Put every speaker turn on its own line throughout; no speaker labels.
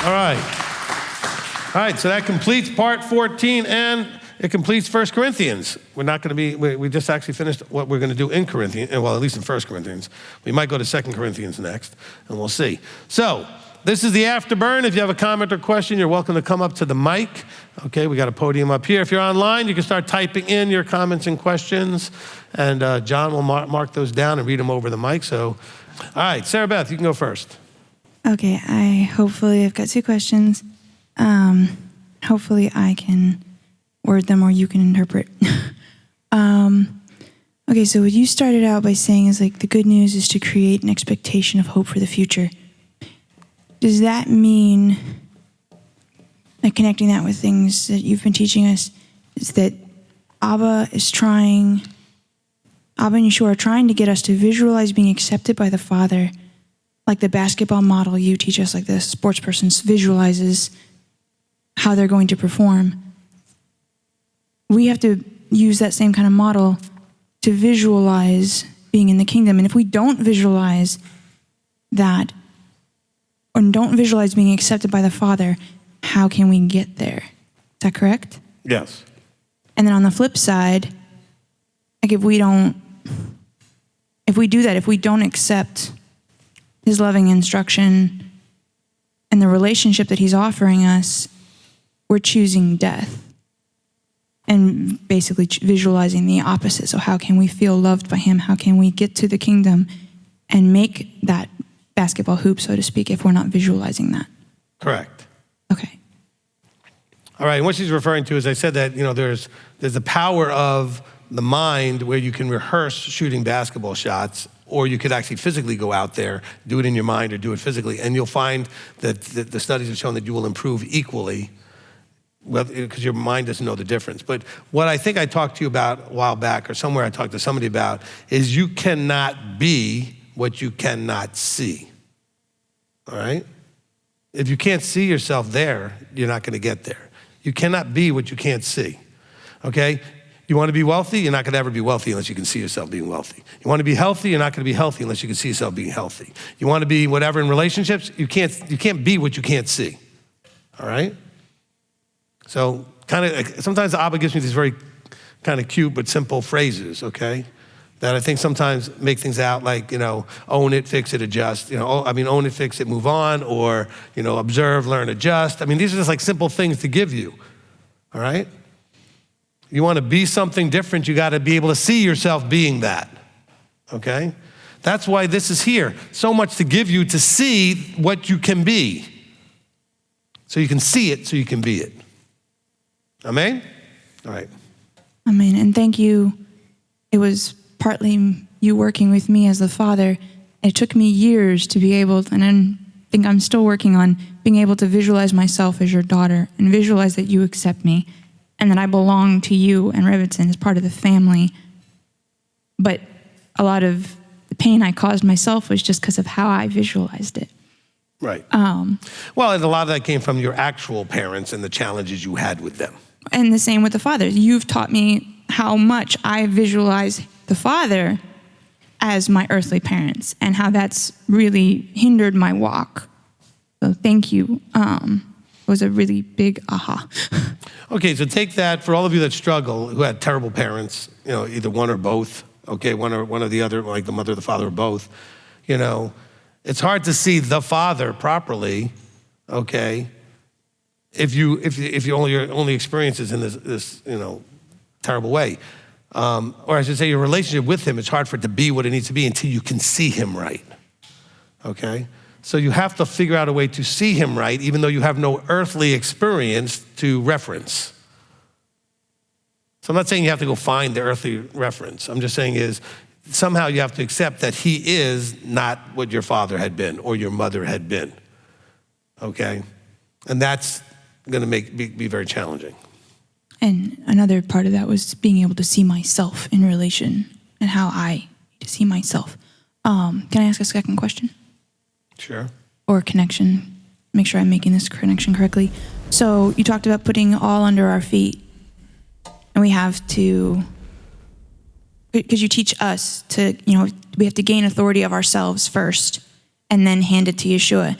All right. All right, so that completes part 14, and it completes 1 Corinthians. We're not going to be, we just actually finished what we're going to do in Corinthians, well, at least in 1 Corinthians. We might go to 2 Corinthians next, and we'll see. So, this is the Afterburn. If you have a comment or question, you're welcome to come up to the mic. Okay, we got a podium up here. If you're online, you can start typing in your comments and questions, and John will mark those down and read them over the mic. So, all right, Sarah Beth, you can go first.
Okay, I've got 2 questions. Hopefully I can word them or you can interpret. Okay, so what you started out by saying is like the good news is to create an expectation of hope for the future. Does that mean, like connecting that with things that you've been teaching us, is that Abba and Yeshua are trying to get us to visualize being accepted by the Father, like the basketball model you teach us, like the sports person visualizes how they're going to perform. We have to use that same kind of model to visualize being in the kingdom. And if we don't visualize that, or don't visualize being accepted by the Father, how can we get there? Is that correct?
Yes.
And then on the flip side, like if we do that, if we don't accept his loving instruction and the relationship that he's offering us, we're choosing death and basically visualizing the opposite. So how can we feel loved by him? How can we get to the kingdom and make that basketball hoop, so to speak, if we're not visualizing that?
Correct.
Okay.
All right, and what she's referring to is I said that, there's the power of the mind where you can rehearse shooting basketball shots, or you could actually physically go out there, do it in your mind or do it physically, and you'll find that the studies have shown that you will improve equally, because your mind doesn't know the difference. But what I think I talked to you about a while back, or somewhere I talked to somebody about, is you cannot be what you cannot see, all right? If you can't see yourself there, you're not gonna get there. You cannot be what you can't see, okay? You wanna be wealthy, you're not gonna ever be wealthy unless you can see yourself being wealthy. You wanna be healthy, you're not gonna be healthy unless you can see yourself being healthy. You wanna be whatever in relationships, you can't be what you can't see, all right? So sometimes the Abba gives me these very kind of cute but simple phrases, okay? That I think sometimes make things out like, own it, fix it, adjust. Own it, fix it, move on, or, observe, learn, adjust. These are just like simple things to give you, all right? You want to be something different, you got to be able to see yourself being that, okay? That's why this is here. So much to give you to see what you can be. So you can see it, so you can be it. Amen? All right.
Amen, and thank you. It was partly you working with me as the father. It took me years to be able, and I think I'm still working on being able to visualize myself as your daughter and visualize that you accept me and that I belong to you and Rebbetzin as part of the family. But a lot of the pain I caused myself was just because of how I visualized it.
Right. Well, and a lot of that came from your actual parents and the challenges you had with them.
And the same with the fathers. You've taught me how much I visualize the Father as my earthly parents and how that's really hindered my walk. So thank you. It was a really big aha.
Okay, so take that for all of you that struggle, who had terrible parents, either one or both, okay, one or the other, like the mother or the father or both, it's hard to see the Father properly, okay, if your only experience is in this terrible way. Or I should say your relationship with him, it's hard for it to be what it needs to be until you can see him right, okay? So you have to figure out a way to see him right, even though you have no earthly experience to reference. So I'm not saying you have to go find the earthly reference. I'm just saying is somehow you have to accept that he is not what your father had been or your mother had been, okay? And that's gonna be very challenging.
And another part of that was being able to see myself in relation and how I need to see myself. Can I ask a second question?
Sure.
Or connection, make sure I'm making this connection correctly. So you talked about putting all under our feet, and we have to, because you teach us to, we have to gain authority of ourselves first and then hand it to Yeshua.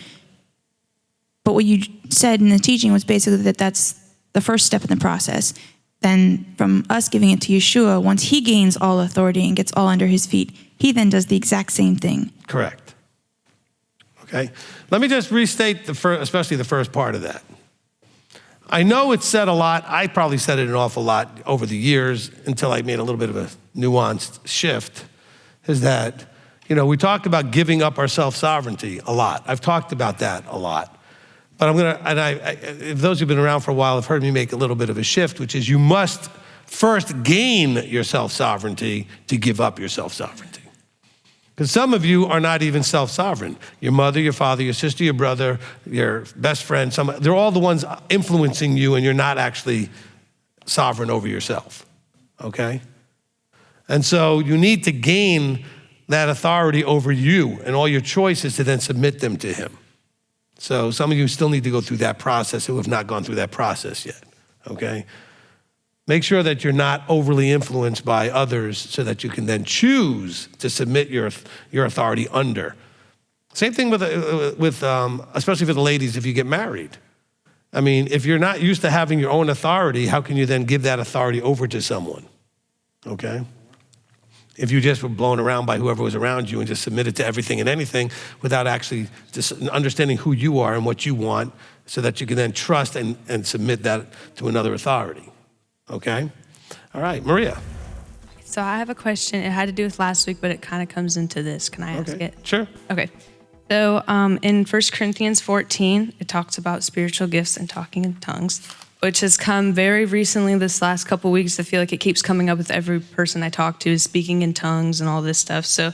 But what you said in the teaching was basically that that's the first step in the process. Then from us giving it to Yeshua, once he gains all authority and gets all under his feet, he then does the exact same thing.
Correct. Okay? Let me just restate especially the first part of that. I know it's said a lot. I probably said it an awful lot over the years until I made a little bit of a nuanced shift, is that, we talked about giving up our self-sovereignty a lot. I've talked about that a lot. But if those who've been around for a while have heard me make a little bit of a shift, which is you must first gain your self-sovereignty to give up your self-sovereignty. Because some of you are not even self-sovereign. Your mother, your father, your sister, your brother, your best friend, they're all the ones influencing you, and you're not actually sovereign over yourself, okay? And so you need to gain that authority over you and all your choices to then submit them to him. So some of you still need to go through that process who have not gone through that process yet, okay? Make sure that you're not overly influenced by others so that you can then choose to submit your authority under. Same thing with especially for the ladies if you get married. I mean, if you're not used to having your own authority, how can you then give that authority over to someone, okay? If you just were blown around by whoever was around you and just submitted to everything and anything without actually just understanding who you are and what you want so that you can then trust and submit that to another authority. Okay? All right, Maria.
So I have a question. It had to do with last week, but it kind of comes into this. Can I ask it?
Sure.
Okay. So in 1 Corinthians 14, it talks about spiritual gifts and talking in tongues, which has come very recently this last couple weeks. I feel like it keeps coming up with every person I talk to is speaking in tongues and all this stuff. So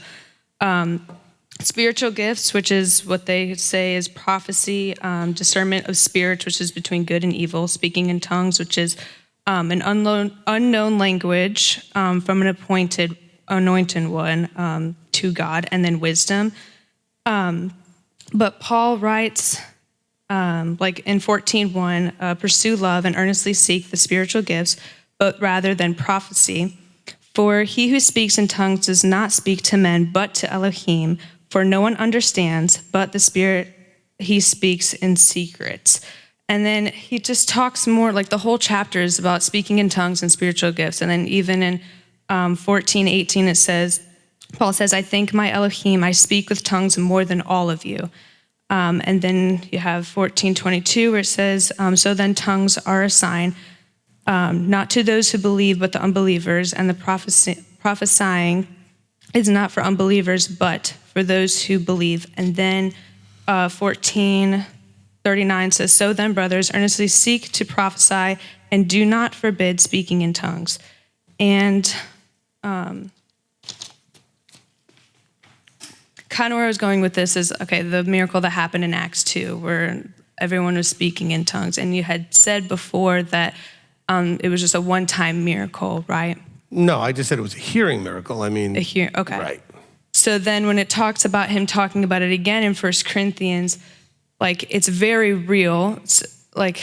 spiritual gifts, which is what they say is prophecy, discernment of spirits, which is between good and evil, speaking in tongues, which is an unknown language from an anointed one to God, and then wisdom. But Paul writes, like in 14:1, pursue love and earnestly seek the spiritual gifts, but rather than prophecy. For he who speaks in tongues does not speak to men, but to Elohim, for no one understands, but the Spirit he speaks in secrets. And then he just talks more, like the whole chapter is about speaking in tongues and spiritual gifts. And then even in 14:18, it says, Paul says, I thank my Elohim, I speak with tongues more than all of you. And then you have 14:22 where it says, so then tongues are a sign, not to those who believe, but the unbelievers. And the prophesying is not for unbelievers, but for those who believe. And then 14:39 says, so then, brothers, earnestly seek to prophesy and do not forbid speaking in tongues. And kind of where I was going with this is, okay, the miracle that happened in Acts 2, where everyone was speaking in tongues. And you had said before that it was just a one-time miracle, right?
No, I just said it was a hearing miracle. I mean,
okay.
Right.
So then when it talks about him talking about it again in 1 Corinthians, like, it's very real. It's like,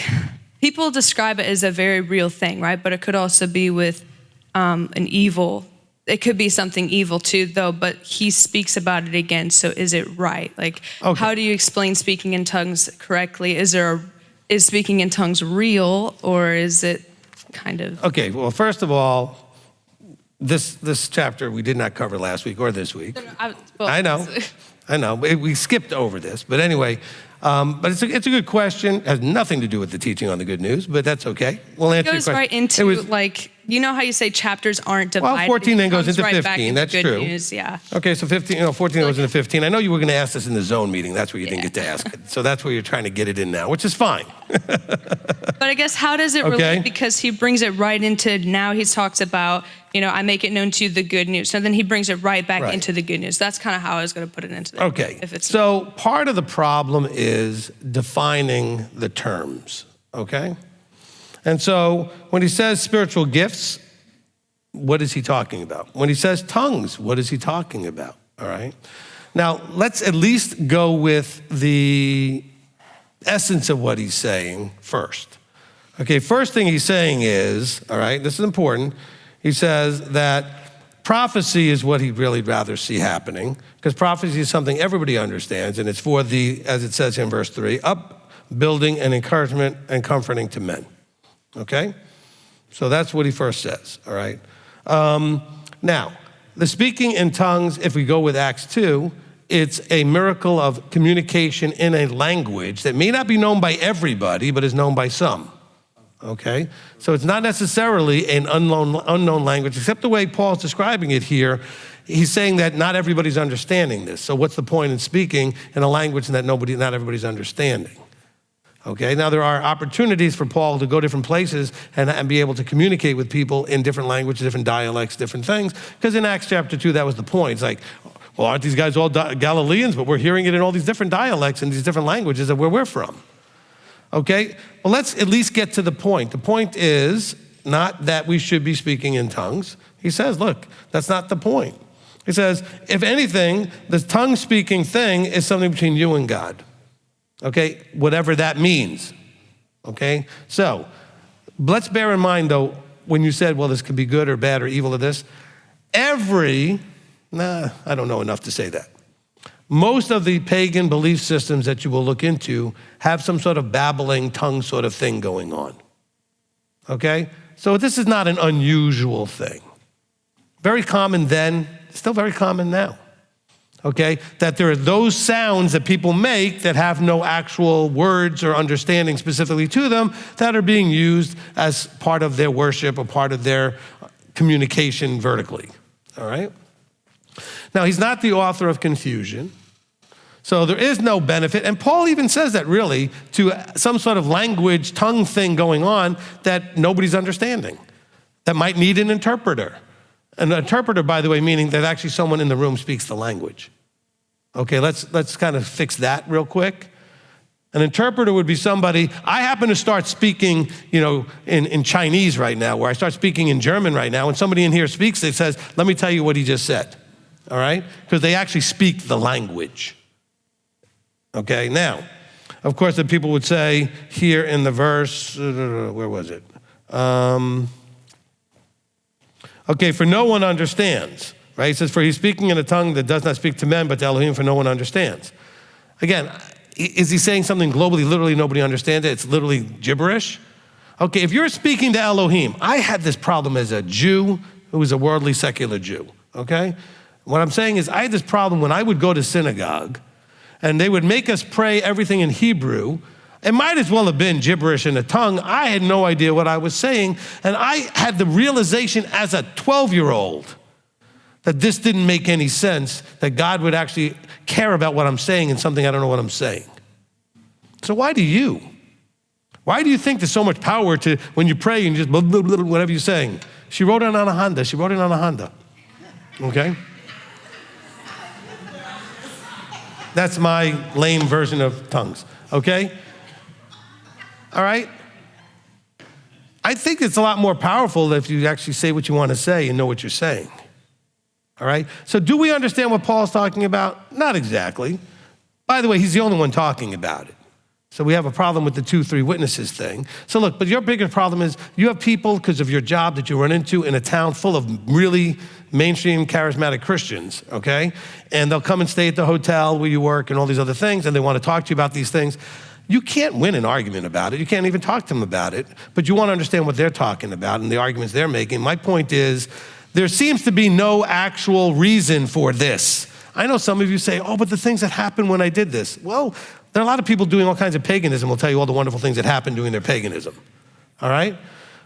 people describe it as a very real thing, right? But it could also be with an evil. It could be something evil too, though, but he speaks about it again. So is it right? Like, How do you explain speaking in tongues correctly? Is speaking in tongues real, or is it kind of? Okay,
well, first of all, this chapter we did not cover last week or this week. I know. We skipped over this, but anyway, but it's a good question. It has nothing to do with the teaching on the good news, but that's okay. We'll answer your question.
It goes right into, like, you know how you say chapters aren't divided?
Well, 14 then goes into
right
15. That's
good
true.
News, yeah.
Okay, so 14 goes into 15. I know you were going to ask this in the zone meeting. That's where you didn't get to ask it. So that's where you're trying to get it in now, which is fine.
But I guess how does it relate? Because he brings it right into, now he talks about, I make it known to you the good news. So then he brings it right back into the good news. That's kind of how I was going to put it into that.
Okay, so part of the problem is defining the terms, okay? And so when he says spiritual gifts, what is he talking about? When he says tongues, what is he talking about, all right? Now, let's at least go with the essence of what he's saying first. Okay, first thing he's saying is, all right, this is important. He says that prophecy is what he'd really rather see happening, because prophecy is something everybody understands, and it's for the, as it says in verse 3, building and encouragement and comforting to men. Okay? So that's what he first says, all right? Now, the speaking in tongues, if we go with Acts 2, it's a miracle of communication in a language that may not be known by everybody, but is known by some, okay? So it's not necessarily an unknown language, except the way Paul's describing it here. He's saying that not everybody's understanding this. So what's the point in speaking in a language that not everybody's understanding? Okay, now there are opportunities for Paul to go different places and be able to communicate with people in different languages, different dialects, different things. Because in Acts chapter 2, that was the point. It's like, well, aren't these guys all Galileans? But we're hearing it in all these different dialects and these different languages of where we're from. Okay, well, let's at least get to the point. The point is not that we should be speaking in tongues. He says, look, that's not the point. He says, if anything, the tongue-speaking thing is something between you and God. Okay, whatever that means, okay? So let's bear in mind, though, when you said, well, this could be good or bad or evil or this, I don't know enough to say that. Most of the pagan belief systems that you will look into have some sort of babbling tongue sort of thing going on, okay? So this is not an unusual thing. Very common then, still very common now. Okay, that there are those sounds that people make that have no actual words or understanding specifically to them that are being used as part of their worship or part of their communication vertically, all right? Now, he's not the author of confusion, so there is no benefit, and Paul even says that really to some sort of language, tongue thing going on that nobody's understanding, that might need an interpreter. An interpreter, by the way, meaning that actually someone in the room speaks the language. Okay, let's kind of fix that real quick. An interpreter would be somebody, I happen to start speaking, in Chinese right now, where I start speaking in German right now, and somebody in here speaks, it says, let me tell you what he just said, all right? Because they actually speak the language. Okay, now, of course, the people would say here in the verse, where was it? Okay, for no one understands, right? He says, for he's speaking in a tongue that does not speak to men, but to Elohim, for no one understands. Again, is he saying something globally, literally nobody understands it? It's literally gibberish? Okay, if you're speaking to Elohim, I had this problem as a Jew who was a worldly, secular Jew, okay? What I'm saying is I had this problem when I would go to synagogue and they would make us pray everything in Hebrew. It might as well have been gibberish in a tongue. I had no idea what I was saying. And I had the realization as a 12-year-old that this didn't make any sense, that God would actually care about what I'm saying and something I don't know what I'm saying. So why do you? Why do you think there's so much power to when you pray and just blah, blah, blah, whatever you're saying? She wrote it on a Honda. She wrote it on a Honda. Okay? That's my lame version of tongues. Okay? All right? I think it's a lot more powerful if you actually say what you want to say and know what you're saying. All right? So do we understand what Paul's talking about? Not exactly. By the way, he's the only one talking about it. So we have a problem with the 2-3 witnesses thing. So look, but your biggest problem is you have people, because of your job, that you run into in a town full of really mainstream charismatic Christians, okay? And they'll come and stay at the hotel where you work and all these other things, and they want to talk to you about these things. You can't win an argument about it. You can't even talk to them about it, but you want to understand what they're talking about and the arguments they're making. My point is, there seems to be no actual reason for this. I know some of you say, oh, but the things that happened when I did this. Well, there are a lot of people doing all kinds of paganism will tell you all the wonderful things that happened doing their paganism, all right?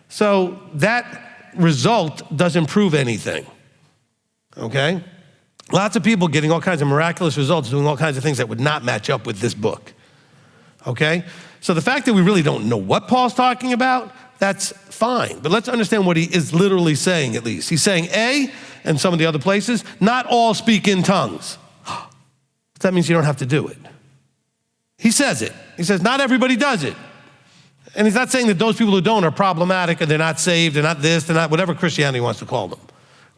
So that result doesn't prove anything, okay? Lots of people getting all kinds of miraculous results doing all kinds of things that would not match up with this book. Okay? So the fact that we really don't know what Paul's talking about, that's fine. But let's understand what he is literally saying, at least. He's saying, A, and some of the other places, not all speak in tongues. That means you don't have to do it. He says it. He says, not everybody does it. And he's not saying that those people who don't are problematic and they're not saved, they're not this, they're not whatever Christianity wants to call them.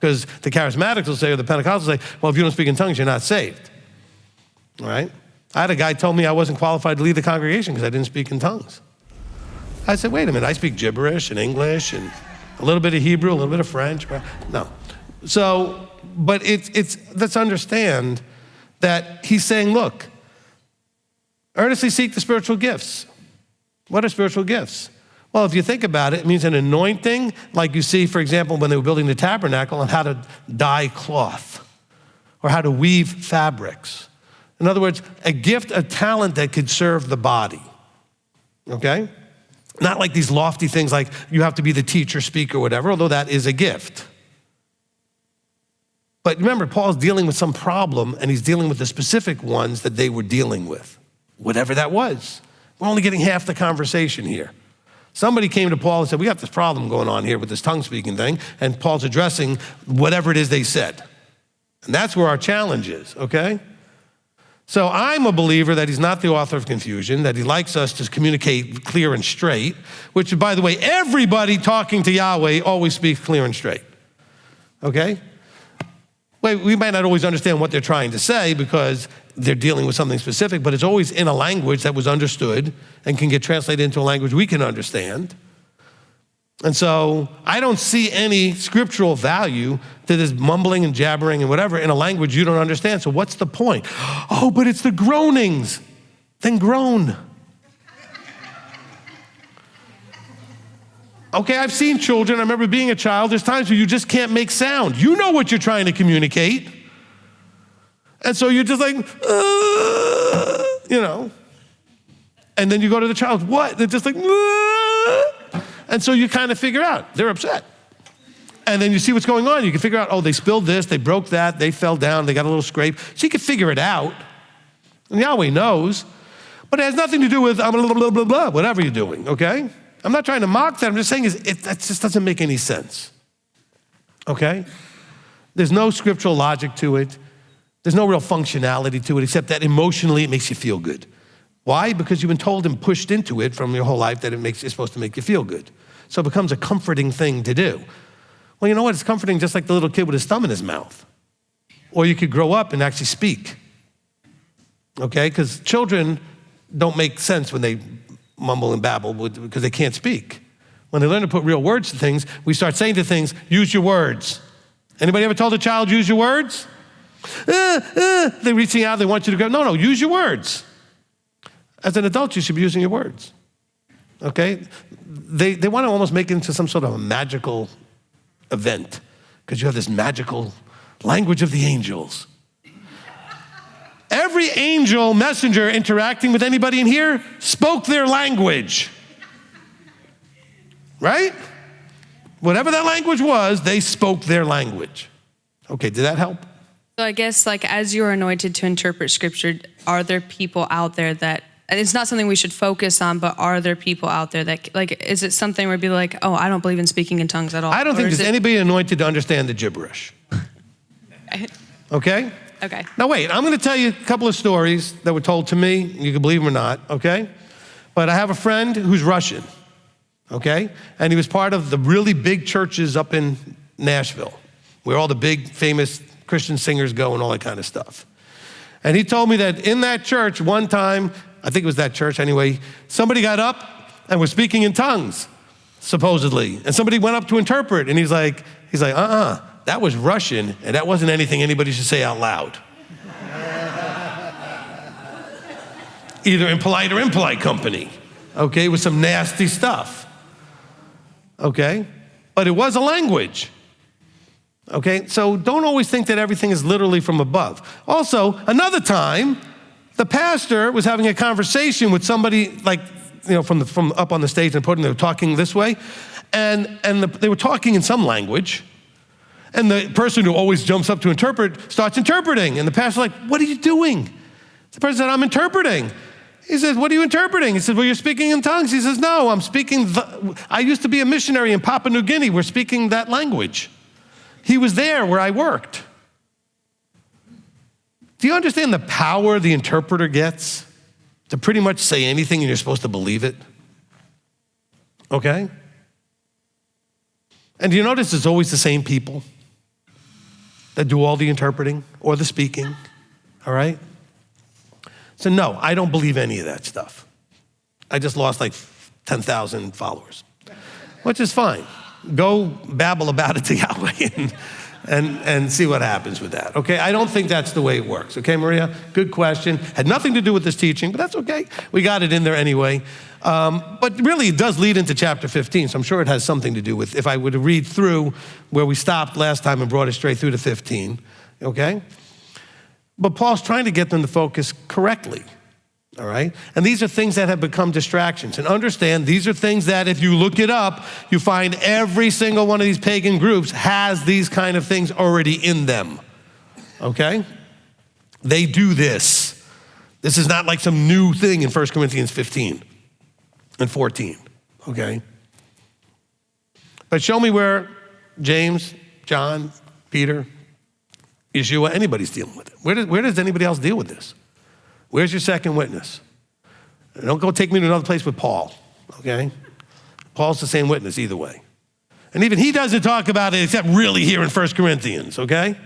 Because the charismatics will say, or the Pentecostals will say, well, if you don't speak in tongues, you're not saved. All right? I had a guy tell me I wasn't qualified to lead the congregation because I didn't speak in tongues. I said, wait a minute, I speak gibberish and English and a little bit of Hebrew, a little bit of French. No. So, but let's understand that he's saying, look, earnestly seek the spiritual gifts. What are spiritual gifts? Well, if you think about it, it means an anointing, like you see, for example, when they were building the tabernacle, on how to dye cloth or how to weave fabrics. In other words, a gift, a talent that could serve the body, okay? Not like these lofty things like you have to be the teacher, speaker, whatever, although that is a gift. But remember, Paul's dealing with some problem, and he's dealing with the specific ones that they were dealing with, whatever that was. We're only getting half the conversation here. Somebody came to Paul and said, we got this problem going on here with this tongue-speaking thing, and Paul's addressing whatever it is they said. And that's where our challenge is, okay? So I'm a believer that he's not the author of confusion, that he likes us to communicate clear and straight, which, by the way, everybody talking to Yahweh always speaks clear and straight, okay? We might not always understand what they're trying to say because they're dealing with something specific, but it's always in a language that was understood and can get translated into a language we can understand. And so I don't see any scriptural value to this mumbling and jabbering and whatever in a language you don't understand. So what's the point? Oh, but it's the groanings. Then groan. Okay, I've seen children. I remember being a child. There's times where you just can't make sound. You know what you're trying to communicate. And so you're just like, you know. And then you go to the child, what? They're just like, and so you kind of figure out, they're upset. And then you see what's going on. You can figure out, oh, they spilled this, they broke that, they fell down, they got a little scrape. So you can figure it out. And Yahweh knows. But it has nothing to do with blah, blah, blah, blah, blah, whatever you're doing, okay? I'm not trying to mock that. I'm just saying that just doesn't make any sense, okay? There's no scriptural logic to it. There's no real functionality to it, except that emotionally it makes you feel good. Why? Because you've been told and pushed into it from your whole life that it's supposed to make you feel good. So it becomes a comforting thing to do. Well, you know what? It's comforting just like the little kid with his thumb in his mouth. Or you could grow up and actually speak, okay? Because children don't make sense when they mumble and babble because they can't speak. When they learn to put real words to things, we start saying to things, use your words. Anybody ever told a child, use your words? They're reaching out, they want you to go, no, use your words. As an adult, you should be using your words, okay? They want to almost make it into some sort of a magical event because you have this magical language of the angels. Every angel messenger interacting with anybody in here spoke their language, right? Whatever that language was, they spoke their language. Okay, did that help?
So I guess like as you're anointed to interpret scripture, are there people out there that, and it's not something we should focus on, but are there people out there that, like, is it something where it'd be like, oh, I don't believe in speaking in tongues at all?
I don't think there's anybody anointed to understand the gibberish. Okay?
Okay.
Now wait, I'm gonna tell you a couple of stories that were told to me. You can believe them or not, okay? But I have a friend who's Russian, okay? And he was part of the really big churches up in Nashville, where all the big famous Christian singers go and all that kind of stuff. And he told me that in that church one time, I think it was that church anyway, somebody got up and was speaking in tongues, supposedly. And somebody went up to interpret, and he's like, that was Russian, and that wasn't anything anybody should say out loud. Either in polite or impolite company, okay, with some nasty stuff, okay? But it was a language, okay? So don't always think that everything is literally from above. Also, another time, the pastor was having a conversation with somebody like, you know, from up on the stage and they were talking this way, and they were talking in some language. And the person who always jumps up to interpret starts interpreting. And the pastor's like, what are you doing? The person said, I'm interpreting. He says, what are you interpreting? He says, well, you're speaking in tongues. He says, no, I'm speaking, I used to be a missionary in Papua New Guinea. We're speaking that language. He was there where I worked. Do you understand the power the interpreter gets to pretty much say anything and you're supposed to believe it? Okay? And do you notice it's always the same people that do all the interpreting or the speaking, all right? So no, I don't believe any of that stuff. I just lost like 10,000 followers, which is fine. Go babble about it to Yahweh and see what happens with that, okay? I don't think that's the way it works, okay, Maria? Good question. Had nothing to do with this teaching, but that's okay. We got it in there anyway. But really, it does lead into chapter 15, so I'm sure it has something to do with, if I were to read through where we stopped last time and brought it straight through to 15, okay? But Paul's trying to get them to focus correctly. All right? And these are things that have become distractions. And understand, these are things that if you look it up, you find every single one of these pagan groups has these kind of things already in them. Okay? They do this. This is not like some new thing in 1 Corinthians 15 and 14. Okay? But show me where James, John, Peter, Yeshua, anybody's dealing with it. Where does anybody else deal with this? Where's your second witness? Don't go take me to another place with Paul, okay? Paul's the same witness either way. And even he doesn't talk about it except really here in 1 Corinthians, okay?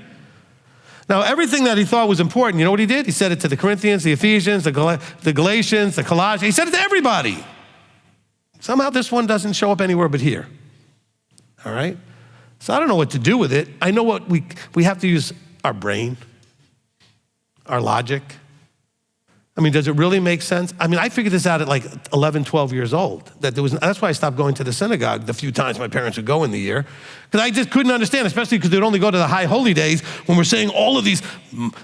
Now, everything that he thought was important, you know what he did? He said it to the Corinthians, the Ephesians, the Galatians, the Colossians. He said it to everybody. Somehow this one doesn't show up anywhere but here, all right? So I don't know what to do with it. I know what we have to use our brain, our logic. I mean, does it really make sense? I mean, I figured this out at like 11, 12 years old. That's why I stopped going to the synagogue the few times my parents would go in the year, because I just couldn't understand, especially because they'd only go to the high holy days when we're saying all of these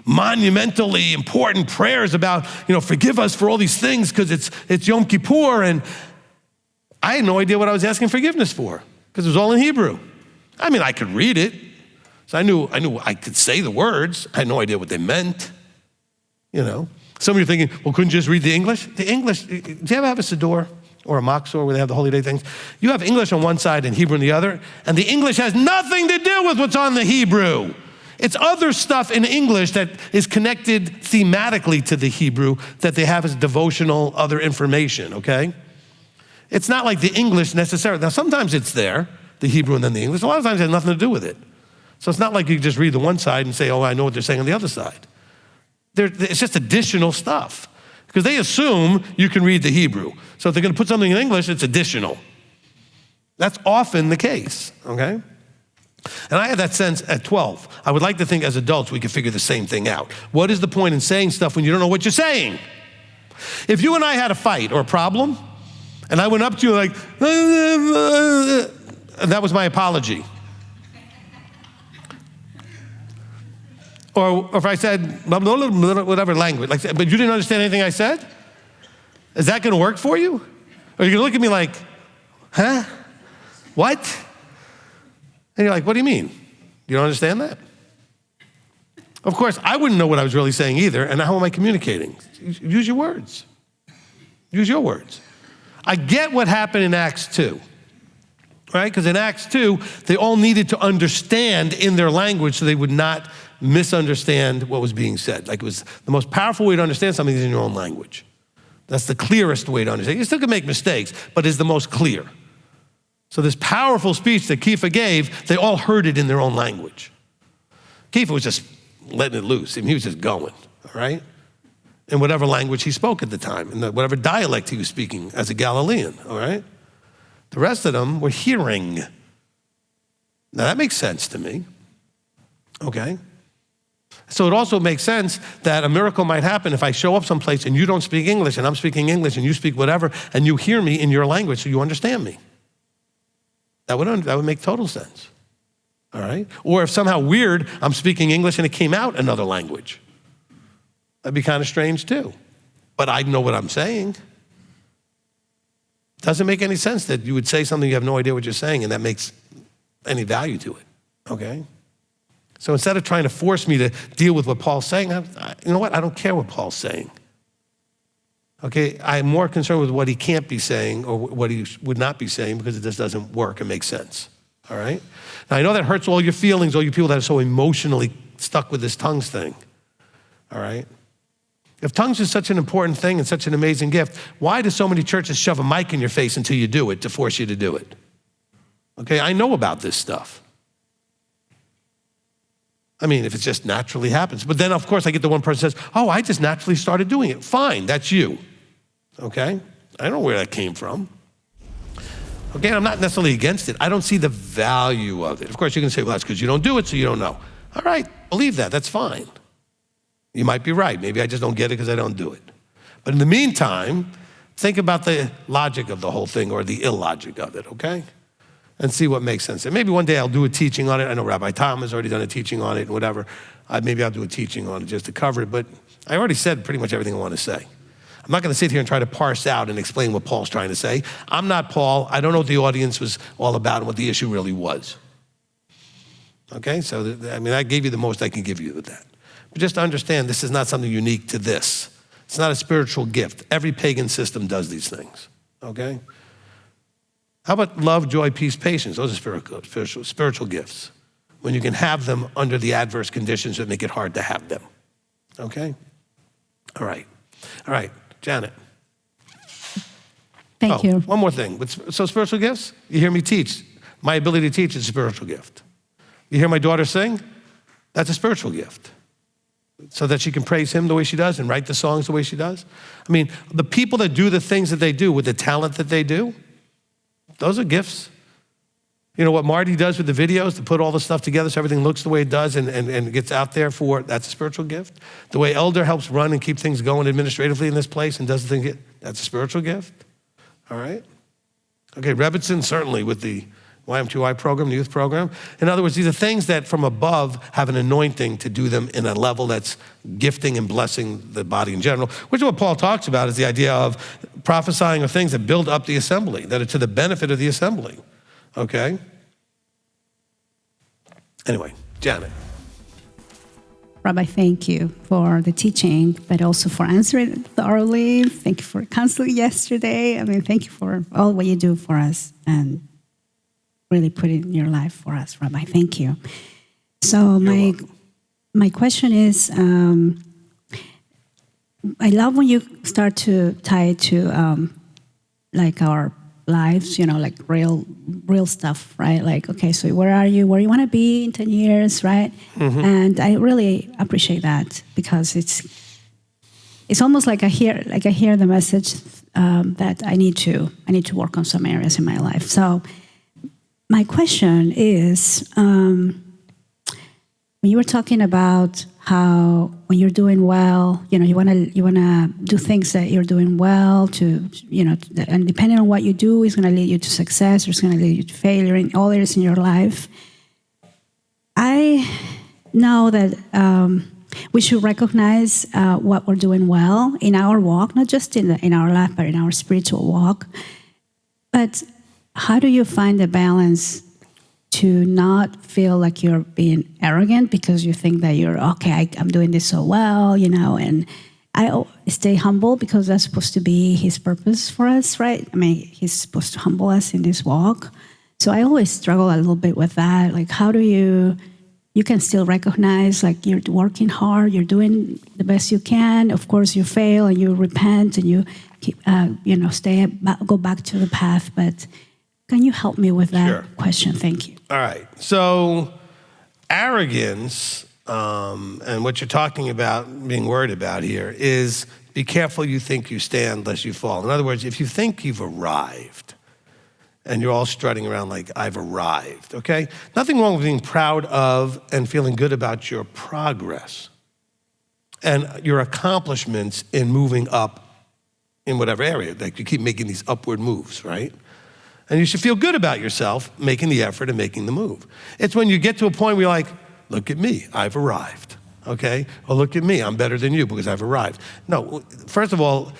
monumentally important prayers about, forgive us for all these things because it's Yom Kippur, and I had no idea what I was asking forgiveness for because it was all in Hebrew. I mean, I could read it, so I knew I could say the words. I had no idea what they meant, Some of you are thinking, well, couldn't you just read the English? The English, do you ever have a Siddur or a Machzor where they have the Holy Day things? You have English on one side and Hebrew on the other, and the English has nothing to do with what's on the Hebrew. It's other stuff in English that is connected thematically to the Hebrew that they have as devotional other information, okay? It's not like the English necessarily. Now, sometimes it's there, the Hebrew and then the English. A lot of times it has nothing to do with it. So it's not like you just read the one side and say, oh, I know what they're saying on the other side. It's just additional stuff because they assume you can read the Hebrew. So if they're going to put something in English, it's additional. That's often the case, okay? And I had that sense at 12. I would like to think as adults we could figure the same thing out. What is the point in saying stuff when you don't know what you're saying? If you and I had a fight or a problem, and I went up to you like, and that was my apology. Or if I said, whatever language, but you didn't understand anything I said? Is that going to work for you? Or are you going to look at me like, huh? What? And you're like, what do you mean? You don't understand that? Of course, I wouldn't know what I was really saying either, and how am I communicating? Use your words. Use your words. I get what happened in Acts 2, right? Because in Acts 2, they all needed to understand in their language so they would not misunderstand what was being said. Like, it was the most powerful way to understand something is in your own language. That's the clearest way to understand. You still can make mistakes, but it's the most clear. So this powerful speech that Kepha gave, they all heard it in their own language. Kepha was just letting it loose. I mean, he was just going, all right? In whatever language he spoke at the time, in whatever dialect he was speaking as a Galilean, all right? The rest of them were hearing. Now that makes sense to me, okay? So it also makes sense that a miracle might happen if I show up someplace and you don't speak English and I'm speaking English and you speak whatever and you hear me in your language so you understand me. That would make total sense, all right? Or if somehow weird, I'm speaking English and it came out another language. That'd be kind of strange too. But I know what I'm saying. Doesn't make any sense that you would say something you have no idea what you're saying and that makes any value to it, okay? So instead of trying to force me to deal with what Paul's saying, you know what? I don't care what Paul's saying. Okay, I'm more concerned with what he can't be saying or what he would not be saying because it just doesn't work and make sense, all right? Now, I know that hurts all your feelings, all you people that are so emotionally stuck with this tongues thing, all right? If tongues is such an important thing and such an amazing gift, why do so many churches shove a mic in your face until you do it to force you to do it? Okay, I know about this stuff. I mean, if it just naturally happens. But then, of course, I get the one person who says, oh, I just naturally started doing it. Fine, that's you, okay? I don't know where that came from, Okay, I'm not necessarily against it. I don't see the value of it. Of course, you can say, well, that's because you don't do it, so you don't know. All right, believe that, that's fine. You might be right. Maybe I just don't get it because I don't do it. But in the meantime, think about the logic of the whole thing or the illogic of it, okay? And see what makes sense. And maybe one day I'll do a teaching on it. I know Rabbi Tom has already done a teaching on it and whatever. Maybe I'll do a teaching on it just to cover it. But I already said pretty much everything I want to say. I'm not going to sit here and try to parse out and explain what Paul's trying to say. I'm not Paul. I don't know what the audience was all about and what the issue really was. Okay, so I gave you the most I can give you with that. But just to understand, this is not something unique to this. It's not a spiritual gift. Every pagan system does these things, okay? How about love, joy, peace, patience? Those are spiritual gifts. When you can have them under the adverse conditions that make it hard to have them, okay? All right, Janet.
Thank you.
One more thing. So spiritual gifts, you hear me teach. My ability to teach is a spiritual gift. You hear my daughter sing? That's a spiritual gift. So that she can praise him the way she does and write the songs the way she does. I mean, the people that do the things that they do with the talent that they do, those are gifts. You know what Marty does with the videos to put all the stuff together so everything looks the way it does and gets out there that's a spiritual gift. The way Elder helps run and keep things going administratively in this place and does the thing, that's a spiritual gift. All right? Okay, Rebbitzin, certainly with the m.t.o.i program, the youth program. In other words, these are things that from above have an anointing to do them in a level that's gifting and blessing the body in general, which is what Paul talks about, is the idea of prophesying of things that build up the assembly, that are to the benefit of the assembly, okay? Anyway, Janet.
Rabbi, thank you for the teaching, but also for answering thoroughly. Thank you for counseling yesterday. Thank you for all what you do for us and really put it in your life for us, Rabbi. Thank you. So my question is, I love when you start to tie it to like our lives, like real stuff, right? Like, okay, so where are you? Where you want to be in 10 years, right? Mm-hmm. And I really appreciate that because it's almost like I hear the message that I need to work on some areas in my life. So my question is, when you were talking about how when you're doing well, you wanna do things that you're doing well and depending on what you do, it's gonna lead you to success, or it's gonna lead you to failure in all areas in your life. I know that we should recognize what we're doing well in our walk, not just in our life, but in our spiritual walk. But how do you find the balance to not feel like you're being arrogant because you think that you're, okay, I'm doing this so well, and I stay humble because that's supposed to be his purpose for us, right? He's supposed to humble us in this walk. So I always struggle a little bit with that. Like, how do you can still recognize, like, you're working hard, you're doing the best you can. Of course, you fail and you repent and you keep, go back to the path, but can you help me with that question? Thank you.
All right. So arrogance, and what you're talking about, being worried about here, is be careful you think you stand lest you fall. In other words, if you think you've arrived and you're all strutting around like, I've arrived, okay? Nothing wrong with being proud of and feeling good about your progress and your accomplishments in moving up in whatever area. Like, you keep making these upward moves, right? And you should feel good about yourself making the effort and making the move. It's when you get to a point where you're like, look at me, I've arrived, okay? Or look at me, I'm better than you because I've arrived. No, first of all,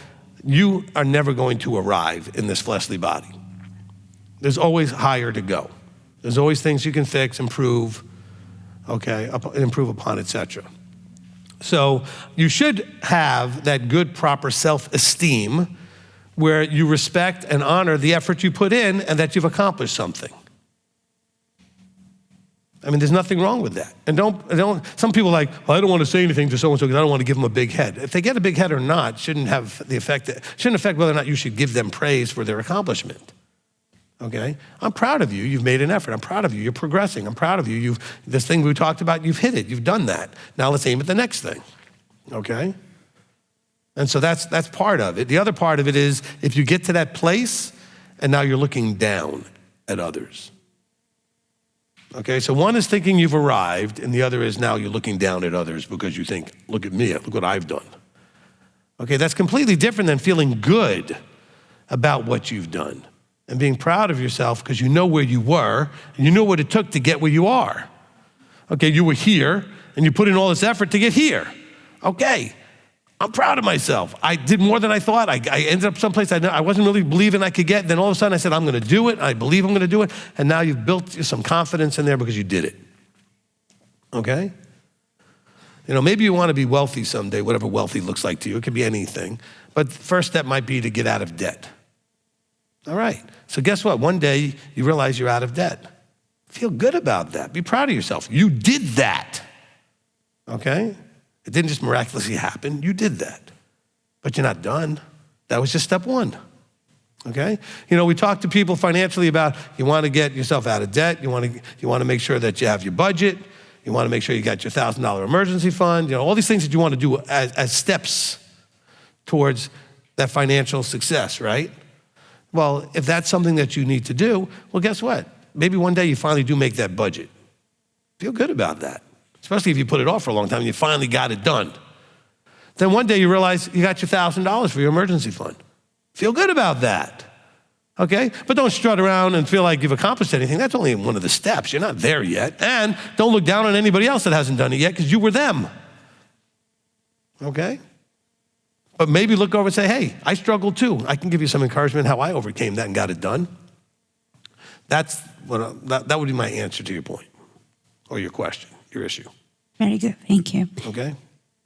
you are never going to arrive in this fleshly body. There's always higher to go. There's always things you can fix, improve, okay, improve upon, etc. So you should have that good, proper self-esteem where you respect and honor the effort you put in and that you've accomplished something. There's nothing wrong with that. And don't. Some people are like, well, I don't want to say anything to so-and-so because I don't want to give them a big head. If they get a big head or not, shouldn't affect whether or not you should give them praise for their accomplishment. Okay? I'm proud of you. You've made an effort. I'm proud of you. You're progressing. I'm proud of you. This thing we talked about, you've hit it. You've done that. Now let's aim at the next thing. Okay? And so that's part of it. The other part of it is if you get to that place and now you're looking down at others. Okay, so one is thinking you've arrived, and the other is now you're looking down at others because you think, look at me, look what I've done. Okay, that's completely different than feeling good about what you've done and being proud of yourself because you know where you were and you know what it took to get where you are. Okay, you were here and you put in all this effort to get here. Okay, I'm proud of myself. I did more than I thought. I ended up someplace I wasn't really believing I could get. Then all of a sudden I said, I'm gonna do it. I believe I'm gonna do it. And now you've built some confidence in there because you did it. Okay? You know, maybe you wanna be wealthy someday, whatever wealthy looks like to you. It could be anything. But the first step might be to get out of debt. All right, so guess what? One day you realize you're out of debt. Feel good about that. Be proud of yourself. You did that, okay? It didn't just miraculously happen. You did that. But you're not done. That was just step one, okay? You know, we talk to people financially about you want to get yourself out of debt. You want to make sure that you have your budget. You want to make sure you got your $1,000 emergency fund. You know, all these things that you want to do as steps towards that financial success, right? Well, if that's something that you need to do, well, guess what? Maybe one day you finally do make that budget. Feel good about that. Especially if you put it off for a long time and you finally got it done. Then one day you realize you got your $1,000 for your emergency fund. Feel good about that, okay? But don't strut around and feel like you've accomplished anything. That's only one of the steps. You're not there yet. And don't look down on anybody else that hasn't done it yet because you were them, okay? But maybe look over and say, hey, I struggled too. I can give you some encouragement how I overcame that and got it done. That would be my answer to your point or your question. Your issue.
Very good. Thank you.
Okay.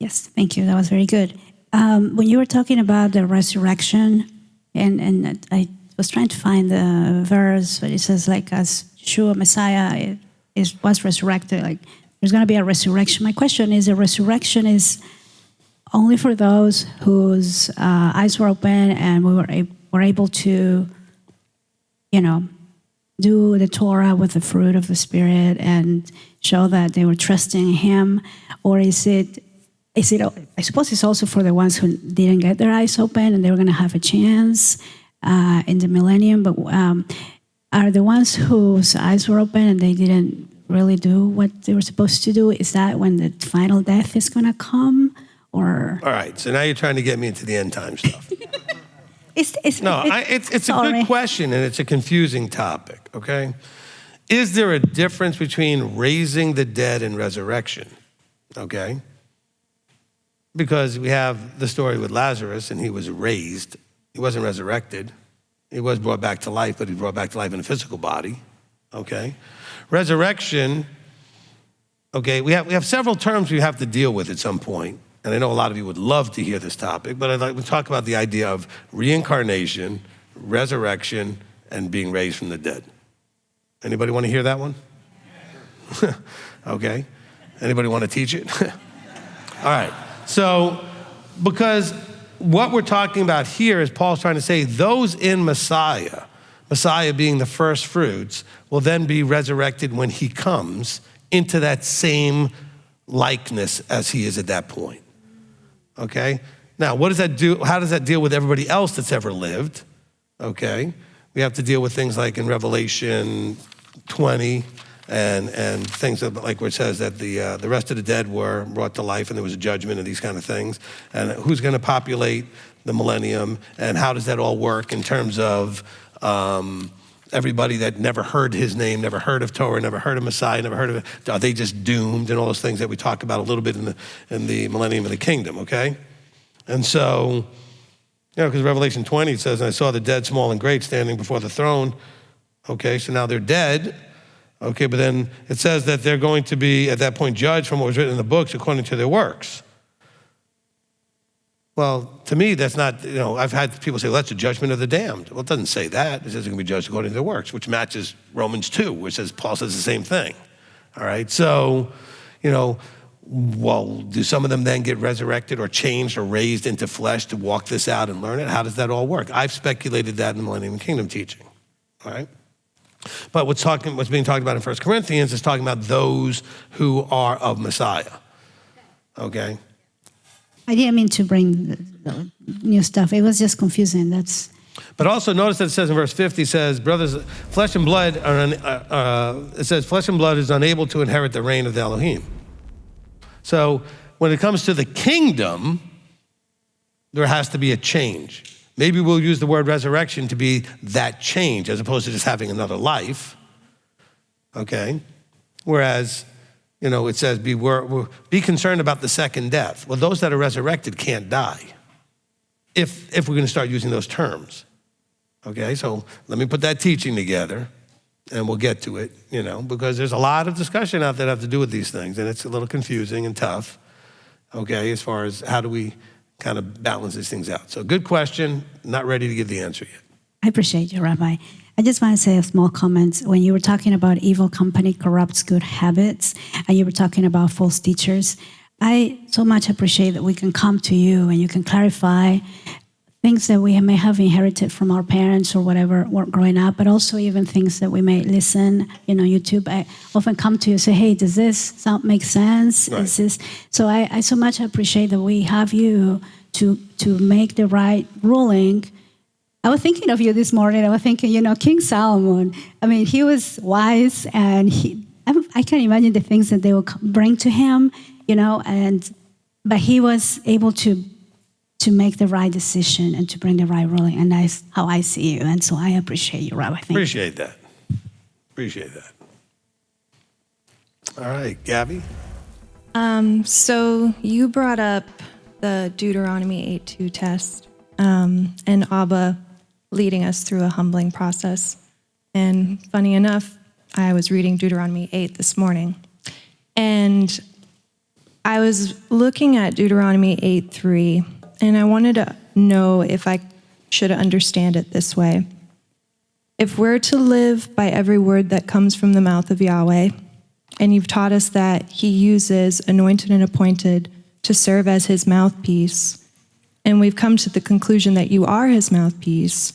Yes, thank you. That was very good. When you were talking about the resurrection, and I was trying to find the verse, but it says like as Yeshua, Messiah, was resurrected, like there's going to be a resurrection. My question is, a resurrection is only for those whose eyes were open and we were able to, you know, do the Torah with the fruit of the Spirit and show that they were trusting in Him? Or is it, I suppose it's also for the ones who didn't get their eyes open and they were going to have a chance in the millennium, but are the ones whose eyes were open and they didn't really do what they were supposed to do, is that when the final death is going to come? Or
all right, so now you're trying to get me into the end time stuff. It's a good question, and it's a confusing topic, okay? Is there a difference between raising the dead and resurrection, okay? Because we have the story with Lazarus, and he was raised. He wasn't resurrected. He was brought back to life, but he brought back to life in a physical body, okay? Resurrection, okay, we have several terms we have to deal with at some point. And I know a lot of you would love to hear this topic, but I'd like to talk about the idea of reincarnation, resurrection, and being raised from the dead. Anybody want to hear that one? Okay. Anybody want to teach it? All right. So, because what we're talking about here is Paul's trying to say those in Messiah being the first fruits, will then be resurrected when he comes into that same likeness as he is at that point. Okay? Now, what does that do? How does that deal with everybody else that's ever lived? Okay? We have to deal with things like in Revelation 20 and things like where it says that the rest of the dead were brought to life and there was a judgment and these kind of things. And who's going to populate the millennium and how does that all work in terms of everybody that never heard his name, never heard of Torah, never heard of Messiah, never heard of it, are they just doomed? And all those things that we talk about a little bit in the millennium of the kingdom, okay? And so, you know, because Revelation 20 says, and I saw the dead, small and great, standing before the throne. Okay, so now they're dead. Okay, but then it says that they're going to be, at that point, judged from what was written in the books according to their works. Well, to me, that's not, you know, I've had people say, well, that's the judgment of the damned. Well, it doesn't say that. It says they're going to be judged according to their works, which matches Romans 2, which says, Paul says the same thing. All right, so, you know, well, do some of them then get resurrected or changed or raised into flesh to walk this out and learn it? How does that all work? I've speculated that in the Millennium Kingdom teaching, all right? But what's being talked about in 1 Corinthians is talking about those who are of Messiah, okay?
I didn't mean to bring the new stuff. It was just confusing.
But also notice that it says in verse 50, it says, brothers, flesh and blood is unable to inherit the reign of the Elohim. So when it comes to the kingdom, there has to be a change. Maybe we'll use the word resurrection to be that change as opposed to just having another life, okay? Whereas, it says be concerned about the second death. Well, those that are resurrected can't die if we're going to start using those terms, okay? So let me put that teaching together and we'll get to it, because there's a lot of discussion out there that have to do with these things and it's a little confusing and tough, okay, as far as how do we kind of balance these things out. So good question, not ready to give the answer yet.
I appreciate you, Rabbi. I just want to say a small comment. When you were talking about evil company corrupts good habits, and you were talking about false teachers, I so much appreciate that we can come to you and you can clarify things that we may have inherited from our parents or whatever growing up, but also even things that we may listen, YouTube. I often come to you and say, hey, does this make sense?
Right.
Is this? So I so much appreciate that we have you to make the right ruling. I was thinking of you this morning. I was thinking, King Solomon, he was wise and I can imagine the things that they will bring to him, but he was able to make the right decision and to bring the right ruling. And that's how I see you. And so I appreciate you, Rabbi.
Appreciate that. All right, Gabby?
So you brought up the Deuteronomy 8:2 test and Abba leading us through a humbling process. And funny enough, I was reading Deuteronomy 8 this morning. And I was looking at Deuteronomy 8:3, and I wanted to know if I should understand it this way. If we're to live by every word that comes from the mouth of Yahweh, and you've taught us that he uses anointed and appointed to serve as his mouthpiece, and we've come to the conclusion that you are his mouthpiece,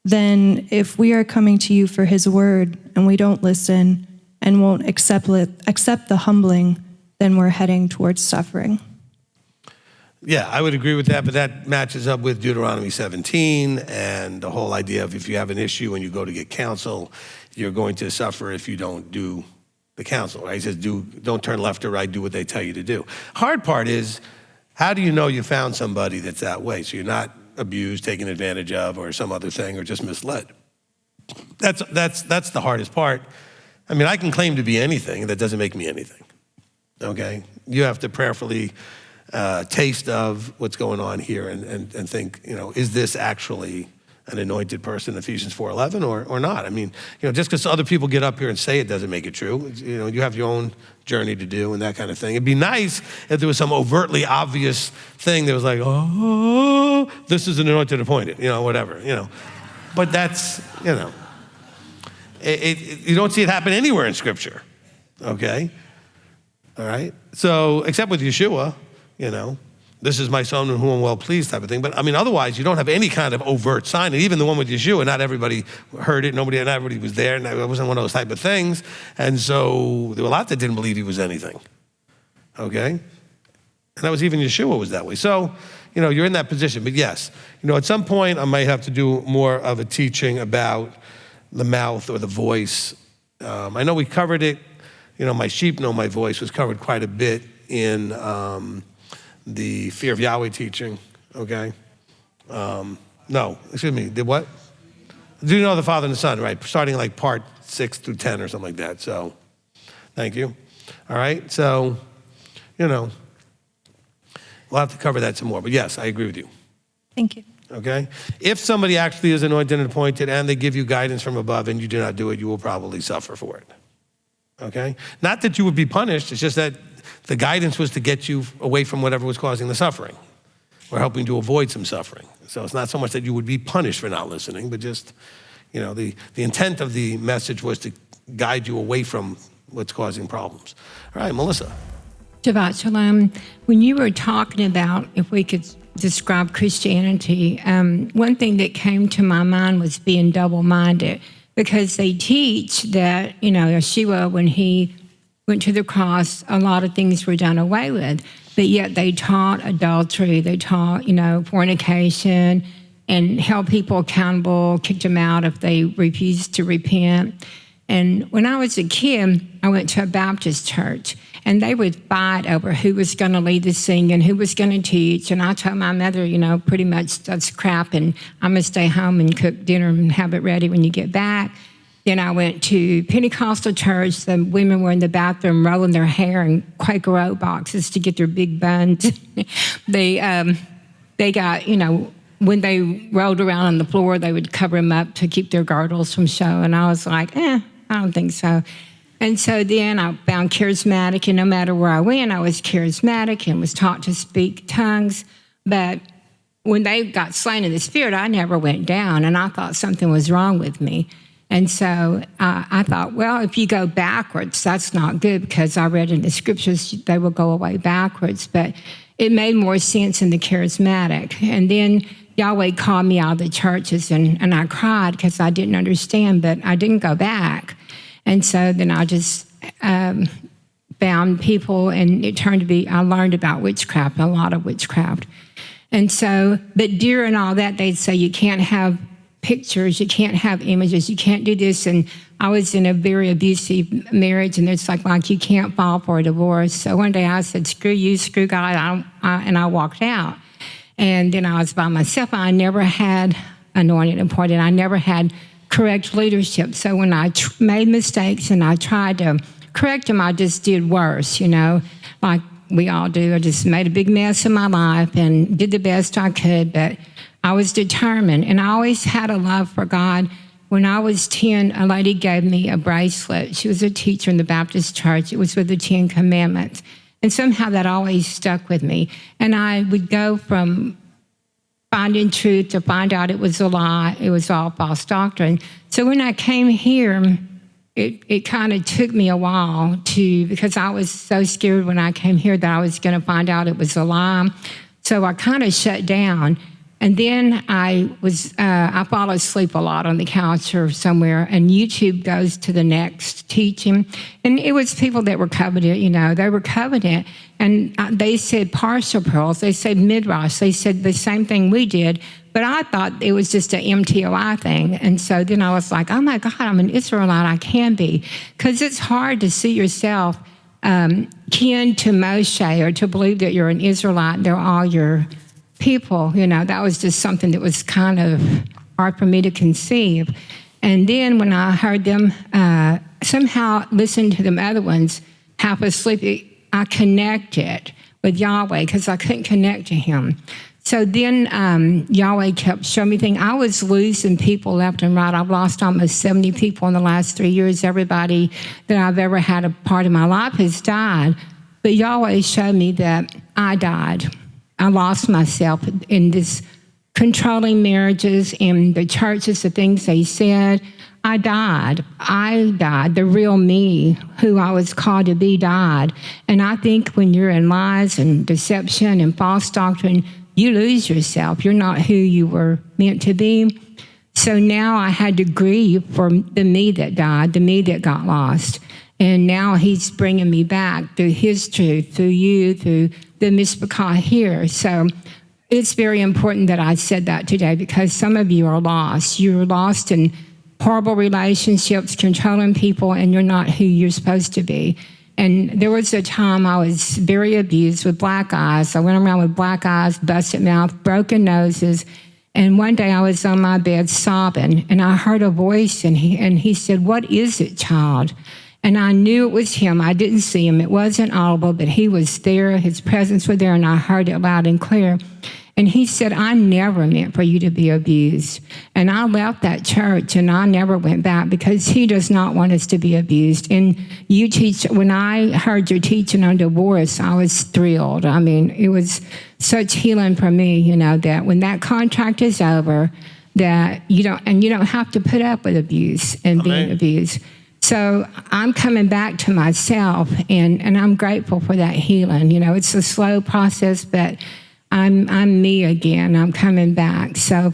then if we are coming to you for his word and we don't listen and won't accept the humbling, then we're heading towards suffering.
Yeah, I would agree with that, but that matches up with Deuteronomy 17 and the whole idea of if you have an issue and you go to get counsel, you're going to suffer if you don't do the counsel, right? He says, don't turn left or right, do what they tell you to do. Hard part is, how do you know you found somebody that's that way? So you're not abused, taken advantage of, or some other thing, or just misled. That's the hardest part. I can claim to be anything, that doesn't make me anything, okay? You have to prayerfully taste of what's going on here and think, is this actually an anointed person, Ephesians 4:11, or not? Just because other people get up here and say it doesn't make it true. You have your own journey to do and that kind of thing. It'd be nice if there was some overtly obvious thing that was like, oh, this is an anointed appointed, whatever, But that's, you don't see it happen anywhere in Scripture, okay? All right? So, except with Yeshua, this is my son in whom I'm well pleased type of thing. But otherwise, you don't have any kind of overt sign. And even the one with Yeshua, not everybody heard it. Not everybody was there. And it wasn't one of those type of things. And so there were a lot that didn't believe he was anything. Okay? And that was even Yeshua was that way. So, you're in that position. But yes, at some point I might have to do more of a teaching about the mouth or the voice. I know we covered it. My sheep know my voice was covered quite a bit in the fear of Yahweh teaching, okay? The what? Do you know the Father and the Son, right? Starting like part 6 through 10 or something like that. So, thank you. All right, so, we'll have to cover that some more. But yes, I agree with you.
Thank you.
Okay? If somebody actually is anointed and appointed and they give you guidance from above and you do not do it, you will probably suffer for it. Okay? Not that you would be punished, it's just that the guidance was to get you away from whatever was causing the suffering or helping to avoid some suffering. So it's not so much that you would be punished for not listening, but just, the intent of the message was to guide you away from what's causing problems. All right, Melissa.
Shabbat Shalom. When you were talking about if we could describe Christianity, one thing that came to my mind was being double-minded, because they teach that, Yeshua, when he went to the cross, a lot of things were done away with, but yet they taught adultery, they taught, fornication, and held people accountable, kicked them out if they refused to repent. And when I was a kid, I went to a Baptist church, and they would fight over who was going to lead the singing, who was going to teach. And I told my mother, pretty much that's crap, and I'm going to stay home and cook dinner and have it ready when you get back. Then I went to Pentecostal church. The women were in the bathroom rolling their hair in Quaker Oat boxes to get their big buns. They got, when they rolled around on the floor, they would cover them up to keep their girdles from showing. I was like, I don't think so. And so then I found charismatic, and no matter where I went, I was charismatic and was taught to speak tongues. But when they got slain in the Spirit, I never went down, and I thought something was wrong with me. And so I thought, well, if you go backwards, that's not good, because I read in the scriptures they will go away backwards. But it made more sense in the charismatic. And then Yahweh called me out of the churches, and I cried because I didn't understand, but I didn't go back. And so then I just found people, and it turned to be, I learned about witchcraft, a lot of witchcraft. And so, but during all that, they'd say you can't have pictures, you can't have images, you can't do this. And I was in a very abusive marriage, and it's like you can't file for a divorce. So one day I said, screw you, screw God, and I walked out. And then I was by myself. I never had anointed and appointed. I never had correct leadership. So when I made mistakes and I tried to correct them, I just did worse, like we all do. I just made a big mess of my life and did the best I could, but I was determined. And I always had a love for God. When I was 10, a lady gave me a bracelet. She was a teacher in the Baptist church. It was with the 10 Commandments. And somehow that always stuck with me. And I would go from finding truth to find out it was a lie. It was all false doctrine. So when I came here, it kind of took me a while because I was so scared when I came here that I was going to find out it was a lie. So I kind of shut down. And then I fall asleep a lot on the couch or somewhere, and YouTube goes to the next teaching. And it was people that were covenant, they were covenant. And they said partial pearls, they said midrash, they said the same thing we did. But I thought it was just an m.t.o.i thing. And so then I was like, oh my God, I'm an Israelite, I can be. Because it's hard to see yourself kin to Moshe, or to believe that you're an Israelite, they're all your people. That was just something that was kind of hard for me to conceive. And then when I heard them somehow listen to them other ones half asleep, I connected with Yahweh because I couldn't connect to him. So then Yahweh kept showing me things. I was losing people left and right. I've lost almost 70 people in the last 3 years. Everybody that I've ever had a part of my life has died. But Yahweh showed me that I died. I lost myself in this controlling marriages, in the churches, the things they said. I died. The real me, who I was called to be, died. And I think when you're in lies and deception and false doctrine, you lose yourself. You're not who you were meant to be. So now I had to grieve for the me that died, the me that got lost. And now he's bringing me back through his truth, through you, through the Mishpachah here. So it's very important that I said that today, because some of you are lost. You're lost in horrible relationships, controlling people, and you're not who you're supposed to be. And there was a time I was very abused with black eyes. I went around with black eyes, busted mouth, broken noses. And one day I was on my bed sobbing, and I heard a voice, and he said, "What is it, child?" And I knew it was him. I didn't see him. It wasn't audible, but he was there. His presence was there, and I heard it loud and clear. And he said, "I never meant for you to be abused." And I left that church, and I never went back, because he does not want us to be abused. And you teach, when I heard your teaching on divorce, I was thrilled. I mean, it was such healing for me, that when that contract is over, that you don't have to put up with abuse and being abused. So I'm coming back to myself, and I'm grateful for that healing. It's a slow process, but I'm me again. I'm coming back. So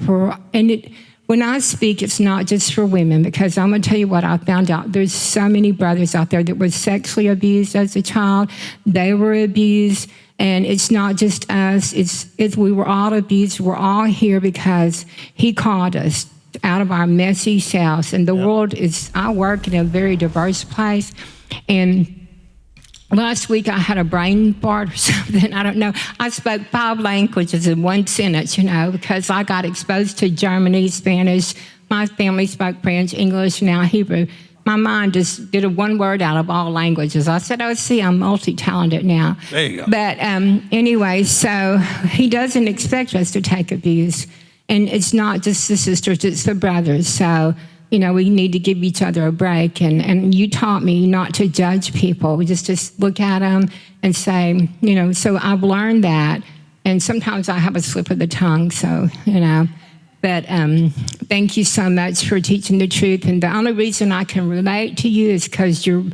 when I speak, it's not just for women, because I'm going to tell you what I found out. There's so many brothers out there that were sexually abused as a child. They were abused, And it's not just us. It's we were all abused. We're all here because he called us out of our messy selves. And the world is, I work in a very diverse place. And last week I had a brain fart or something. I don't know. I spoke 5 languages in one sentence, because I got exposed to Germany, Spanish. My family spoke French, English, now Hebrew. My mind just did a one word out of all languages. I said, oh, see, I'm multi-talented now.
There you go.
But anyway, so he doesn't expect us to take abuse. And it's not just the sisters, it's the brothers. So, we need to give each other a break. And you taught me not to judge people. We just look at them and say, so I've learned that. And sometimes I have a slip of the tongue, so, But thank you so much for teaching the truth. And the only reason I can relate to you is because you're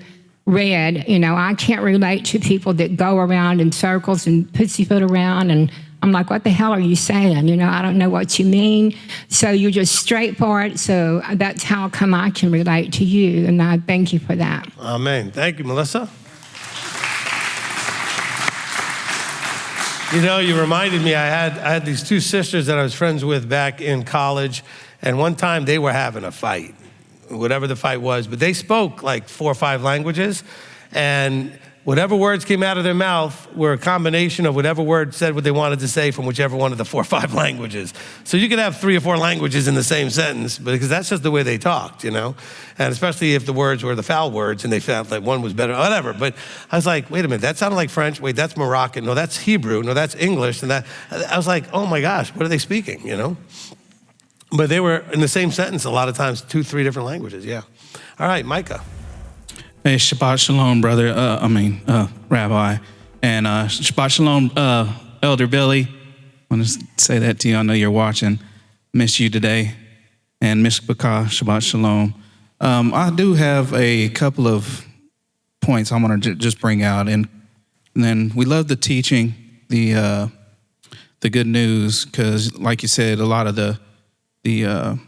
red. I can't relate to people that go around in circles and pussyfoot around. And I'm like, what the hell are you saying? I don't know what you mean. So you're just straightforward. So that's how come I can relate to you. And I thank you for that.
Amen. Thank you, Melissa. You reminded me, I had these 2 sisters that I was friends with back in college, and one time they were having a fight, whatever the fight was, but they spoke like 4 or 5 languages, and whatever words came out of their mouth were a combination of whatever word said what they wanted to say from whichever one of the 4 or 5 languages. So you could have 3 or 4 languages in the same sentence, because that's just the way they talked, and especially if the words were the foul words and they felt like one was better, whatever. But I was like, wait a minute, that sounded like French. Wait, that's Moroccan. No, that's Hebrew. No, that's English. And that, I was like, oh my gosh, what are they speaking, But they were in the same sentence a lot of times, 2, 3 different languages, yeah. All right, Micah.
Hey, Shabbat Shalom, brother. Rabbi. And Shabbat Shalom, Elder Billy. I want to say that to you. I know you're watching. Miss you today. And Miss Micah, Shabbat Shalom. I do have a couple of points I want to just bring out. And then we love the teaching, the good news, because like you said, a lot of the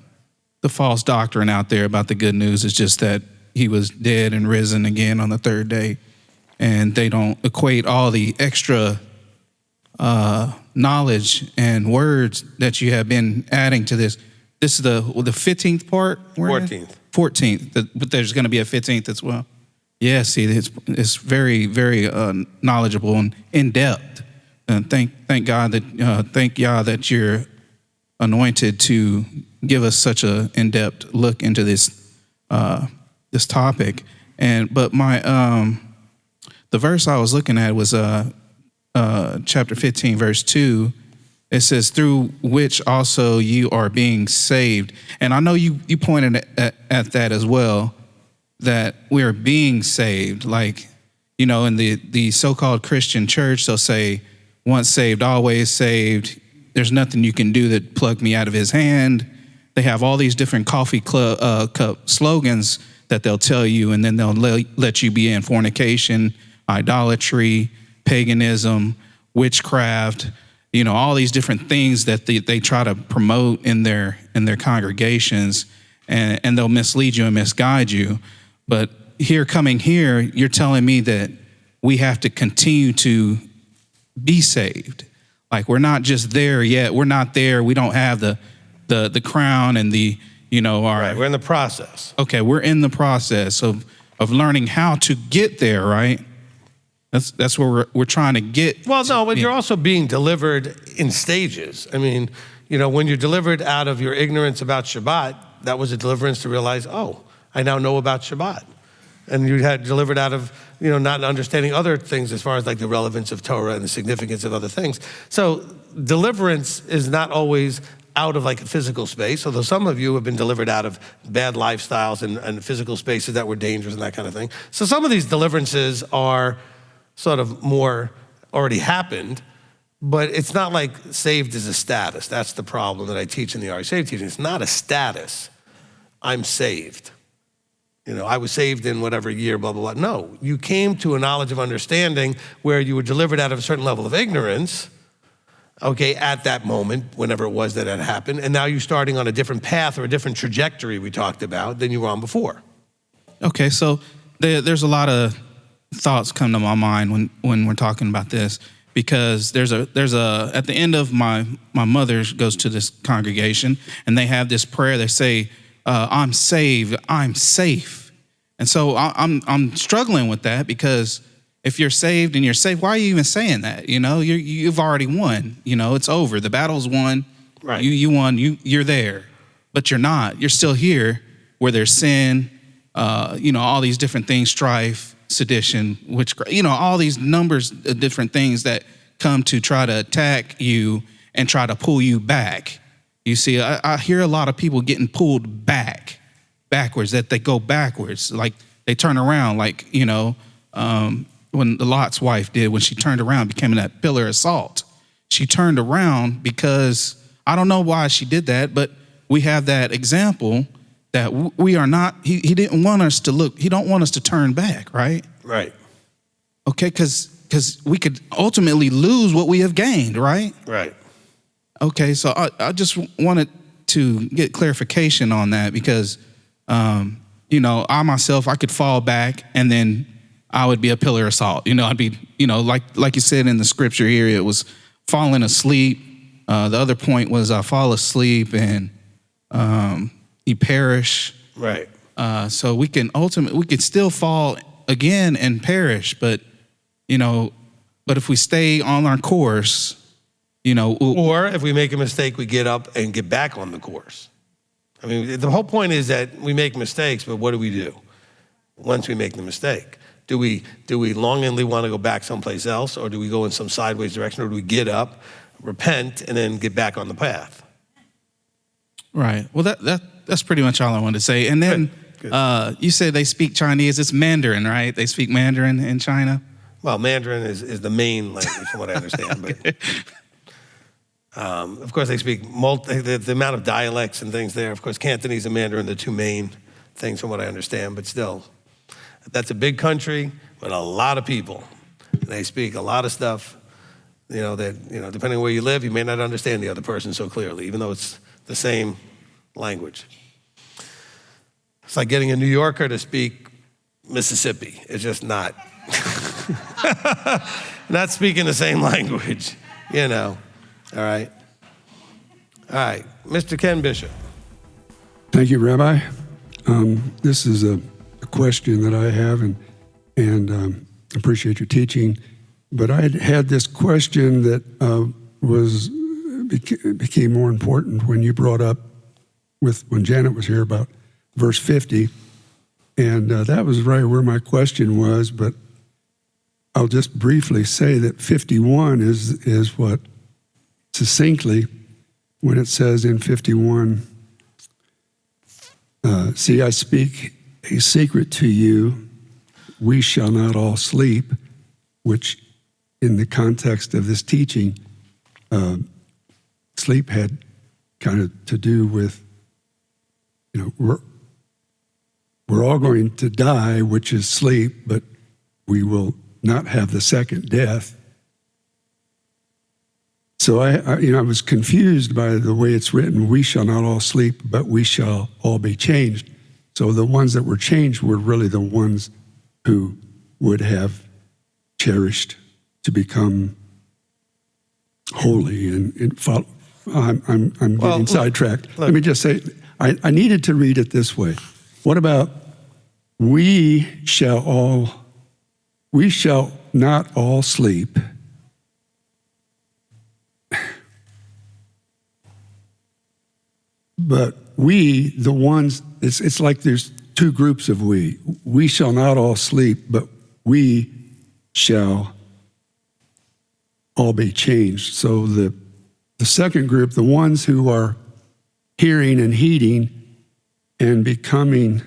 false doctrine out there about the good news is just that he was dead and risen again on the 3rd day. And they don't equate all the extra knowledge and words that you have been adding to this. This is the 15th part?
14th.
14th, but there's going to be a 15th as well. Yeah, see, it's very, very knowledgeable and in-depth. And thank God that you're anointed to give us such a in-depth look into this topic. But the verse I was looking at was chapter 15, verse 2. It says, through which also you are being saved. And I know you pointed at that as well, that we are being saved. Like, in the so-called Christian church, they'll say, once saved, always saved. There's nothing you can do that plucked me out of his hand. They have all these different coffee cup slogans that they'll tell you, and then they'll let you be in fornication, idolatry, paganism, witchcraft, all these different things that they try to promote in their congregations, and they'll mislead you and misguide you. But coming here, you're telling me that we have to continue to be saved. Like, we're not just there yet. We're not there. We don't have the crown and the
Right, we're in the process.
Okay, we're in the process of learning how to get there, right? That's where we're trying to get.
Well, no, but you're also being delivered in stages. I mean, when you're delivered out of your ignorance about Shabbat, that was a deliverance to realize, oh, I now know about Shabbat. And you had delivered out of, not understanding other things as far as like the relevance of Torah and the significance of other things. So deliverance is not always out of like a physical space, although some of you have been delivered out of bad lifestyles and physical spaces that were dangerous and that kind of thing. So some of these deliverances are sort of more already happened, but it's not like saved is a status. That's the problem that I teach in the Are You Saved teaching. It's not a status. I'm saved. I was saved in whatever year, blah, blah, blah. No, you came to a knowledge of understanding where you were delivered out of a certain level of ignorance, okay, at that moment, whenever it was that had happened, and now you're starting on a different path or a different trajectory we talked about than you were on before.
Okay, so there's a lot of thoughts come to my mind when we're talking about this. because there's a at the end of my mother goes to this congregation, and they have this prayer. They say, I'm saved, I'm safe. And so I'm struggling with that, because if you're saved and you're safe, why are you even saying that? You know, you've already won. You know, it's over. The battle's won.
Right.
You won. You're there, but you're not. You're still here where there's sin. All these different things, strife, sedition, witchcraft. All these numbers of different things that come to try to attack you and try to pull you back. You see, I hear a lot of people getting pulled backwards, that they go backwards, like they turn around, like, when the Lot's wife did, when she turned around, became that pillar of salt. She turned around because, I don't know why she did that, but we have that example that we are not, he didn't want us to look, he don't want us to turn back, right?
Right.
Okay, because we could ultimately lose what we have gained, right?
Right.
Okay, so I just wanted to get clarification on that, because, I myself, I could fall back and then I would be a pillar of salt. I'd be, like you said in the scripture here, it was falling asleep. The other point was I fall asleep and you perish.
Right.
So we could still fall again and perish, but if we stay on our course,
or if we make a mistake, we get up and get back on the course. I mean, the whole point is that we make mistakes, but what do we do once we make the mistake? Do we longingly want to go back someplace else, or do we go in some sideways direction, or do we get up, repent, and then get back on the path?
Right. Well, that's pretty much all I wanted to say. And then
Good.
You said they speak Chinese. It's Mandarin, right? They speak Mandarin in China?
Well, Mandarin is the main language, from what I understand.
Okay.
But of course, they speak the amount of dialects and things there. Of course, Cantonese and Mandarin, the two main things, from what I understand. But still, that's a big country with a lot of people. They speak a lot of stuff. Depending on where you live, you may not understand the other person so clearly, even though it's the same language. It's like getting a New Yorker to speak Mississippi. It's just not speaking the same language, All right. All right. Mr. Ken Bishop.
Thank you, Rabbi. This is a question that I have, and appreciate your teaching. But I had this question that became more important when you brought up when Janet was here about verse 50, and that was right where my question was. But I'll just briefly say that 51 is what succinctly, when it says in 51, see, I speak a secret to you, we shall not all sleep, which in the context of this teaching, sleep had kind of to do with, we're all going to die, which is sleep, but we will not have the second death. So I was confused by the way it's written, we shall not all sleep, but we shall all be changed. So the ones that were changed were really the ones who would have cherished to become holy and follow. I'm getting sidetracked.
Look.
Let me just say, I needed to read it this way. What about we shall not all sleep, but we, the ones, it's like there's two groups of we. We shall not all sleep, but we shall all be changed. So the second group, the ones who are hearing and heeding and becoming.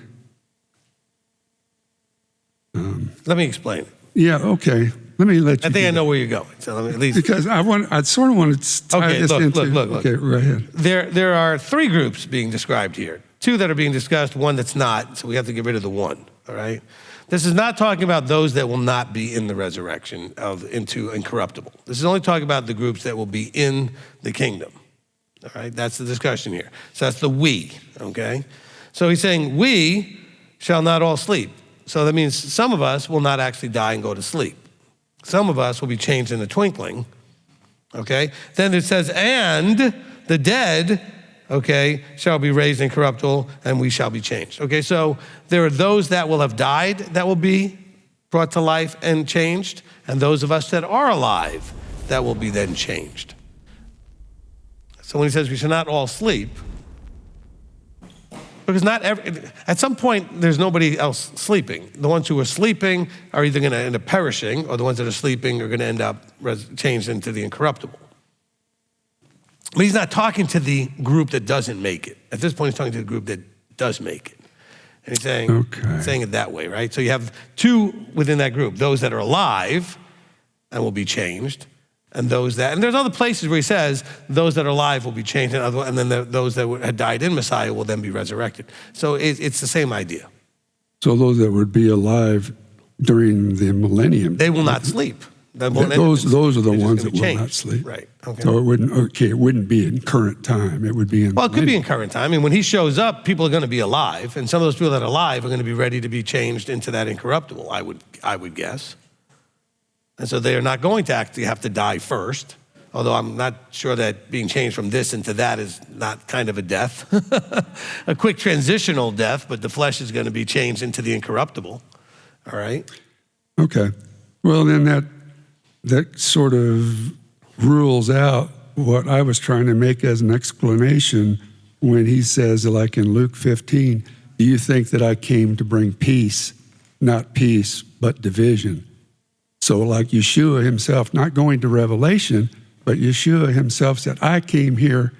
Let me explain it.
Yeah, okay. Let me let you.
I think I know where you're going. So let me at least.
Because I sort of want to tie this into.
Look.
Okay, go ahead.
There are three groups being described here. Two that are being discussed, one that's not, so we have to get rid of the one, all right? This is not talking about those that will not be in the resurrection into incorruptible. This is only talking about the groups that will be in the kingdom, all right? That's the discussion here. So that's the we, okay? So he's saying we shall not all sleep. So that means some of us will not actually die and go to sleep, Some of us will be changed in a twinkling, okay? Then it says, and the dead, okay, shall be raised incorruptible, and we shall be changed. Okay, so there are those that will have died that will be brought to life and changed, and those of us that are alive that will be then changed. So when he says we should not all sleep, because at some point there's nobody else sleeping. The ones who are sleeping are either going to end up perishing, or the ones that are sleeping are going to end up changed into the incorruptible. But he's not talking to the group that doesn't make it. At this point, he's talking to the group that does make it. And he's saying it that way, right? So you have two within that group, those that are alive and will be changed, and there's other places where he says those that are alive will be changed, and then those that had died in Messiah will then be resurrected. So it's the same idea.
So those that would be alive during the millennium,
they will not sleep.
Those are the ones that will not sleep.
Right. Okay.
So it wouldn't be in current time. It would be in.
Well, it could be in current time. I mean, when he shows up, people are going to be alive, and some of those people that are alive are going to be ready to be changed into that incorruptible. I would guess. And so they are not going to actually have to die first, although I'm not sure that being changed from this into that is not kind of a death, a quick transitional death, but the flesh is going to be changed into the incorruptible. All right?
Okay. Well, then that sort of rules out what I was trying to make as an explanation when he says, like in Luke 15, do you think that I came to bring peace, not peace, but division? So like Yeshua himself, not going to Revelation, but Yeshua himself said, I came here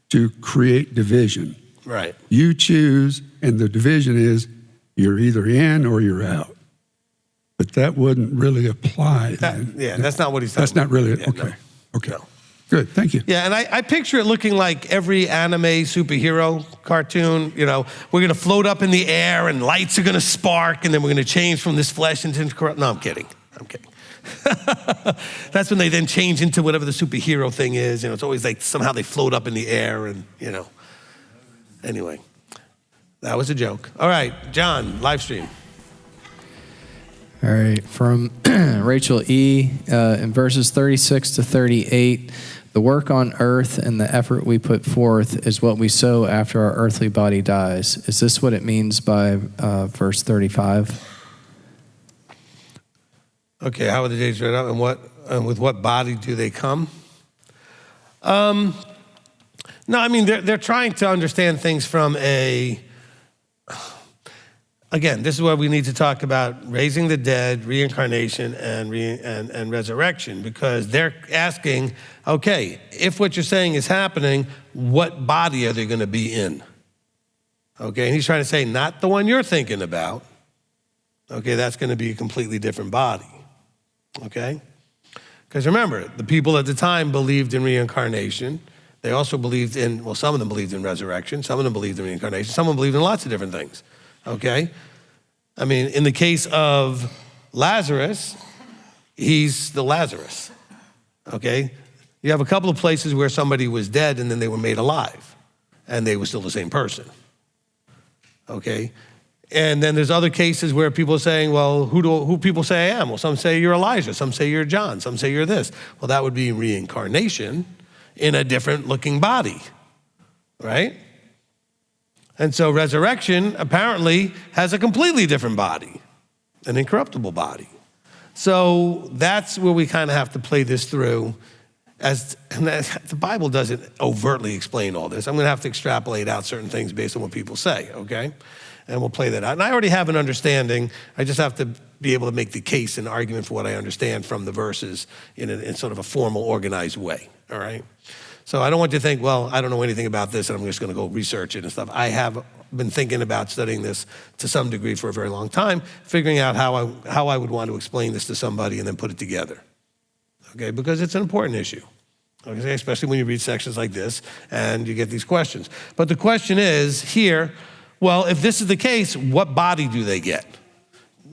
to create division.
Right.
You choose, and the division is you're either in or you're out. But that wouldn't really apply.
That's not what he's talking about.
That's not really,
Yeah,
okay.
no.
Okay.
No.
Good, thank you.
Yeah, and I picture it looking like every anime superhero cartoon. You know, we're going to float up in the air and lights are going to spark, and then we're going to change from this flesh into corrupt. No, I'm kidding. That's when they then change into whatever the superhero thing is. You know, it's always like somehow they float up in the air and, you know. Anyway, that was a joke. All right, John, live stream.
All right, from Rachel E. In verses 36 to 38, the work on earth and the effort we put forth is what we sow after our earthly body dies. Is this what it means by verse 35?
Okay, how are the days read up, and with what body do they come? No, I mean, they're trying to understand things from again, this is where we need to talk about raising the dead, reincarnation, and resurrection, because they're asking, okay, if what you're saying is happening, what body are they going to be in? Okay, and he's trying to say, not the one you're thinking about. Okay, that's going to be a completely different body. Okay? Because remember, the people at the time believed in reincarnation. They also believed in, well, some of them believed in resurrection. Some of them believed in reincarnation. Some of them believed in lots of different things. Okay? I mean, in the case of Lazarus, he's still Lazarus. Okay? You have a couple of places where somebody was dead and then they were made alive, and they were still the same person. Okay? And then there's other cases where people are saying, well, who people say I am? Well, some say you're Elijah, some say you're John, some say you're this. Well, that would be reincarnation in a different looking body, right? And so resurrection apparently has a completely different body, an incorruptible body. So that's where we kind of have to play this through. And the Bible doesn't overtly explain all this. I'm going to have to extrapolate out certain things based on what people say, okay? And we'll play that out. And I already have an understanding. I just have to be able to make the case and argument for what I understand from the verses in sort of a formal, organized way, all right? So I don't want you to think, well, I don't know anything about this and I'm just going to go research it and stuff. I have been thinking about studying this to some degree for a very long time, figuring out how I would want to explain this to somebody and then put it together, okay? Because it's an important issue, okay? Especially when you read sections like this and you get these questions. But the question is here, well, if this is the case, what body do they get?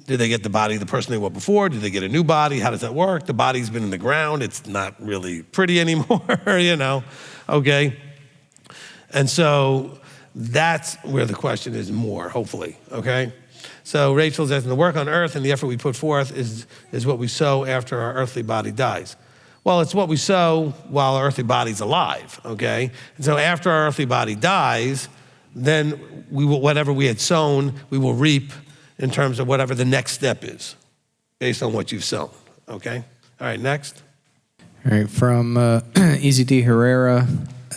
Do they get the body of the person they were before? Do they get a new body? How does that work? The body's been in the ground. It's not really pretty anymore, you know, okay? And so that's where the question is more, hopefully, okay? So Rachel says, the work on earth and the effort we put forth is what we sow after our earthly body dies. Well, it's what we sow while our earthly body's alive, okay? And so after our earthly body dies, then we will, whatever we had sown, we will reap in terms of whatever the next step is based on what you've sown, okay? All right, next.
All right, from Easy D. Herrera,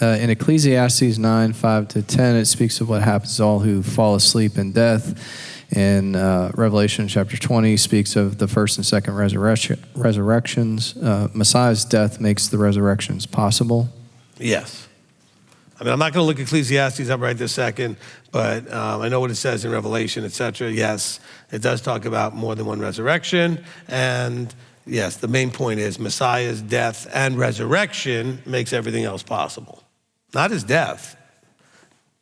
in Ecclesiastes 9, 5-10, it speaks of what happens to all who fall asleep in death. In Revelation chapter 20 speaks of the first and second resurrections. Messiah's death makes the resurrections possible.
Yes. I mean, I'm not going to look Ecclesiastes up right this second, but I know what it says in Revelation, etc. Yes, it does talk about more than one resurrection. And yes, the main point is Messiah's death and resurrection makes everything else possible. Not his death.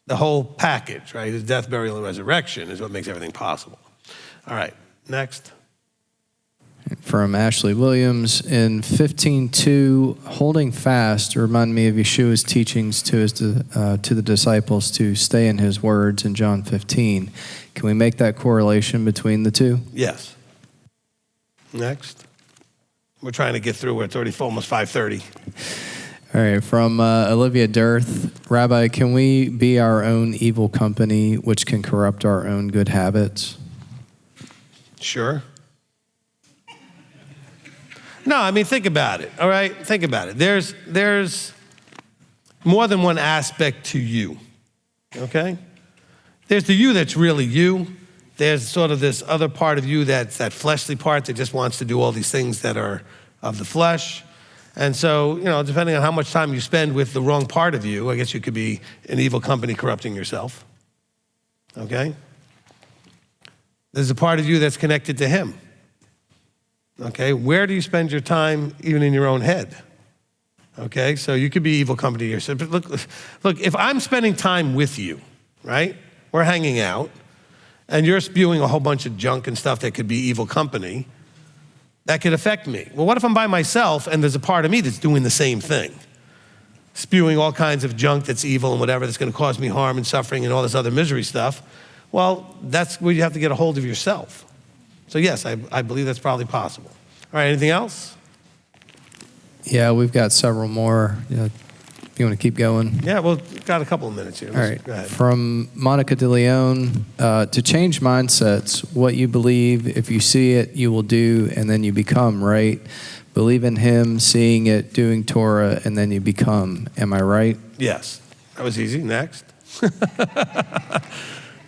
The whole package, right? His death, burial, and resurrection is what makes everything possible. All right, next.
From Ashley Williams, in 15:2, holding fast remind me of Yeshua's teachings to the disciples to stay in his words in John 15. Can we make that correlation between the two?
Yes. Next. We're trying to get through. It's already almost 5:30.
All right, from Olivia Dirth, Rabbi, can we be our own evil company, which can corrupt our own good habits?
Sure. No, I mean, think about it, all right? Think about it. There's more than one aspect to you, okay? There's the you that's really you. There's sort of this other part of you that's that fleshly part that just wants to do all these things that are of the flesh. And so, depending on how much time you spend with the wrong part of you, I guess you could be an evil company corrupting yourself, okay? There's a part of you that's connected to him, okay? Where do you spend your time even in your own head? Okay, so you could be evil company yourself. But look, if I'm spending time with you, right? We're hanging out, and you're spewing a whole bunch of junk and stuff that could be evil company, that could affect me. Well, what if I'm by myself and there's a part of me that's doing the same thing? Spewing all kinds of junk that's evil and whatever that's going to cause me harm and suffering and all this other misery stuff. Well, that's where you have to get a hold of yourself. So yes, I believe that's probably possible. All right, anything else?
Yeah, we've got several more. If you want to keep going.
Yeah, well, we've got a couple of minutes here.
All right.
Go ahead.
From Monica De Leon, to change mindsets, what you believe, if you see it, you will do, and then you become, right? Believe in him, seeing it, doing Torah, and then you become. Am I right?
Yes. That was easy. Next.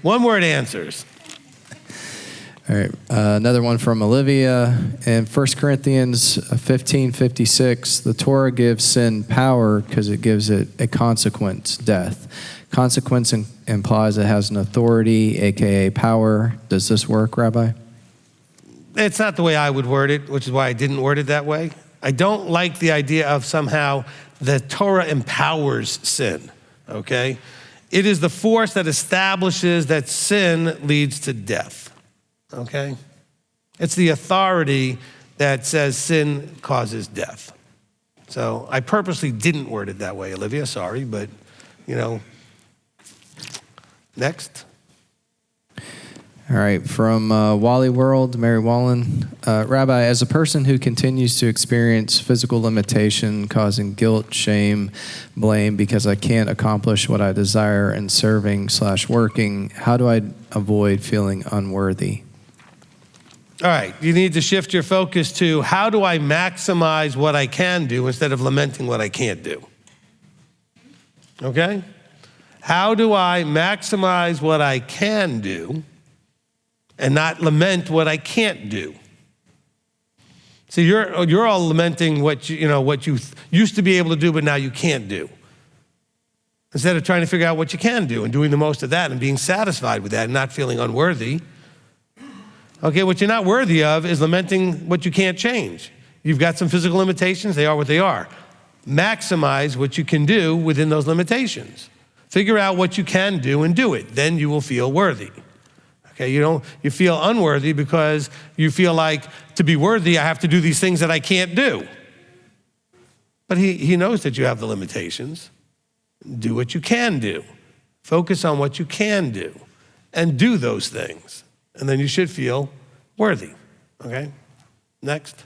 One word answers.
All right, another one from Olivia. In 1 Corinthians 15:56, the Torah gives sin power because it gives it a consequence, death. Consequence implies it has an authority, aka power. Does this work, Rabbi?
It's not the way I would word it, which is why I didn't word it that way. I don't like the idea of somehow the Torah empowers sin, okay? It is the force that establishes that sin leads to death. Okay? It's the authority that says sin causes death. So I purposely didn't word it that way, Olivia, sorry, but, next.
All right, from Wally World, Mary Wallen. Rabbi, as a person who continues to experience physical limitation causing guilt, shame, blame because I can't accomplish what I desire in serving/working, how do I avoid feeling unworthy?
All right, you need to shift your focus to how do I maximize what I can do instead of lamenting what I can't do. Okay? How do I maximize what I can do and not lament what I can't do? See, you're all lamenting what you used to be able to do, but now you can't do. Instead of trying to figure out what you can do and doing the most of that and being satisfied with that and not feeling unworthy. Okay, what you're not worthy of is lamenting what you can't change. You've got some physical limitations, they are what they are. Maximize what you can do within those limitations. Figure out what you can do and do it. Then you will feel worthy. Okay, you feel unworthy because you feel like to be worthy, I have to do these things that I can't do. But he knows that you have the limitations. Do what you can do. Focus on what you can do and do those things. And then you should feel worthy, okay? Next.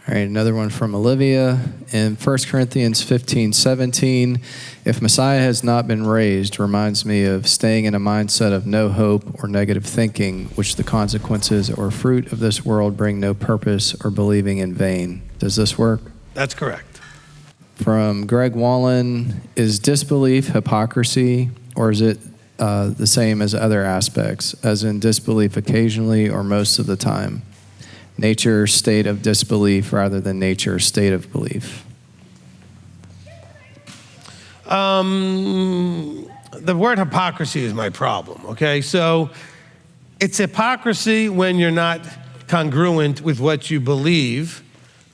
All right, another one from Olivia. In 1 Corinthians 15:17, if Messiah has not been raised, reminds me of staying in a mindset of no hope or negative thinking, which the consequences or fruit of this world bring no purpose, or believing in vain. Does this work?
That's correct.
From Greg Wallen, is disbelief hypocrisy, or is it the same as other aspects, as in disbelief occasionally or most of the time? Nature, state of disbelief rather than nature, state of belief.
The word hypocrisy is my problem, okay? So it's hypocrisy when you're not congruent with what you believe,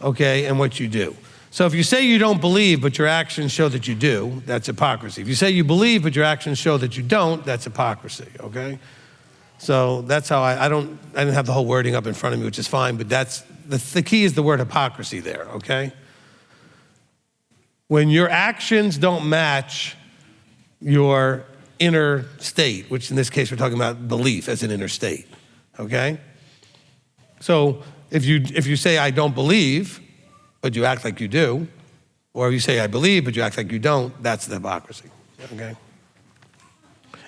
okay, and what you do. So if you say you don't believe, but your actions show that you do, that's hypocrisy. If you say you believe, but your actions show that you don't, that's hypocrisy, okay? So that's how I didn't have the whole wording up in front of me, which is fine, but that's, the key is the word hypocrisy there, okay? When your actions don't match your inner state, which in this case we're talking about belief as an inner state, okay? So if you say I don't believe, but you act like you do, or if you say I believe, but you act like you don't, that's the hypocrisy, okay?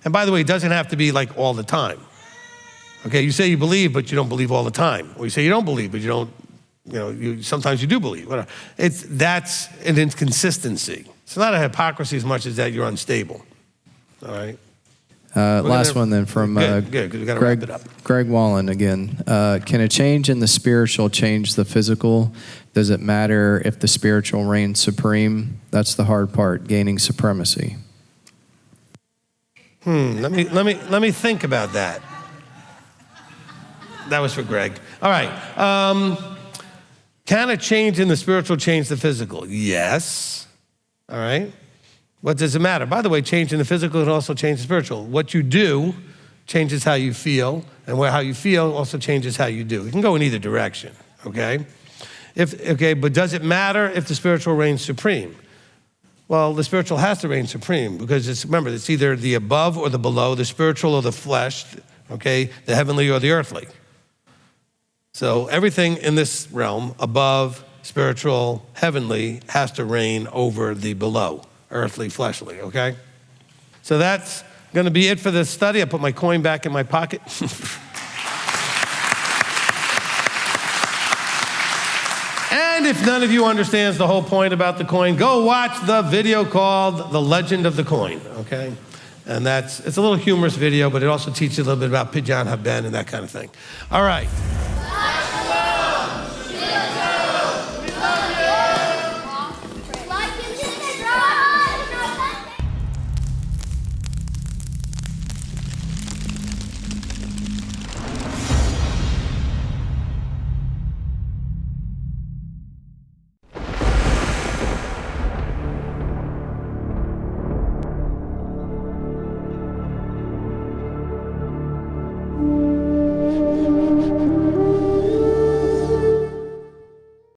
And by the way, it doesn't have to be like all the time. Okay, you say you believe, but you don't believe all the time. Or you say you don't believe, but you don't, sometimes you do believe. Whatever. That's an inconsistency. It's not a hypocrisy as much as that you're unstable. All right?
Last one then from
good, because we got to wrap it up.
Greg Wallen again. Can a change in the spiritual change the physical? Does it matter if the spiritual reigns supreme? That's the hard part, gaining supremacy.
Let me think about that. That was for Greg. All right. Can a change in the spiritual change the physical? Yes. All right. What does it matter? By the way, change in the physical can also change the spiritual. What you do changes how you feel, and how you feel also changes how you do. It can go in either direction, okay? But does it matter if the spiritual reigns supreme? Well, the spiritual has to reign supreme because remember, it's either the above or the below, the spiritual or the flesh, okay, the heavenly or the earthly. So everything in this realm, above, spiritual, heavenly, has to reign over the below, earthly, fleshly, okay? So that's going to be it for this study. I put my coin back in my pocket. And if none of you understands the whole point about the coin, go watch the video called The Legend of the Coin, okay? And it's a little humorous video, but it also teaches you a little bit about Pidyon Haben and that kind of thing. All right.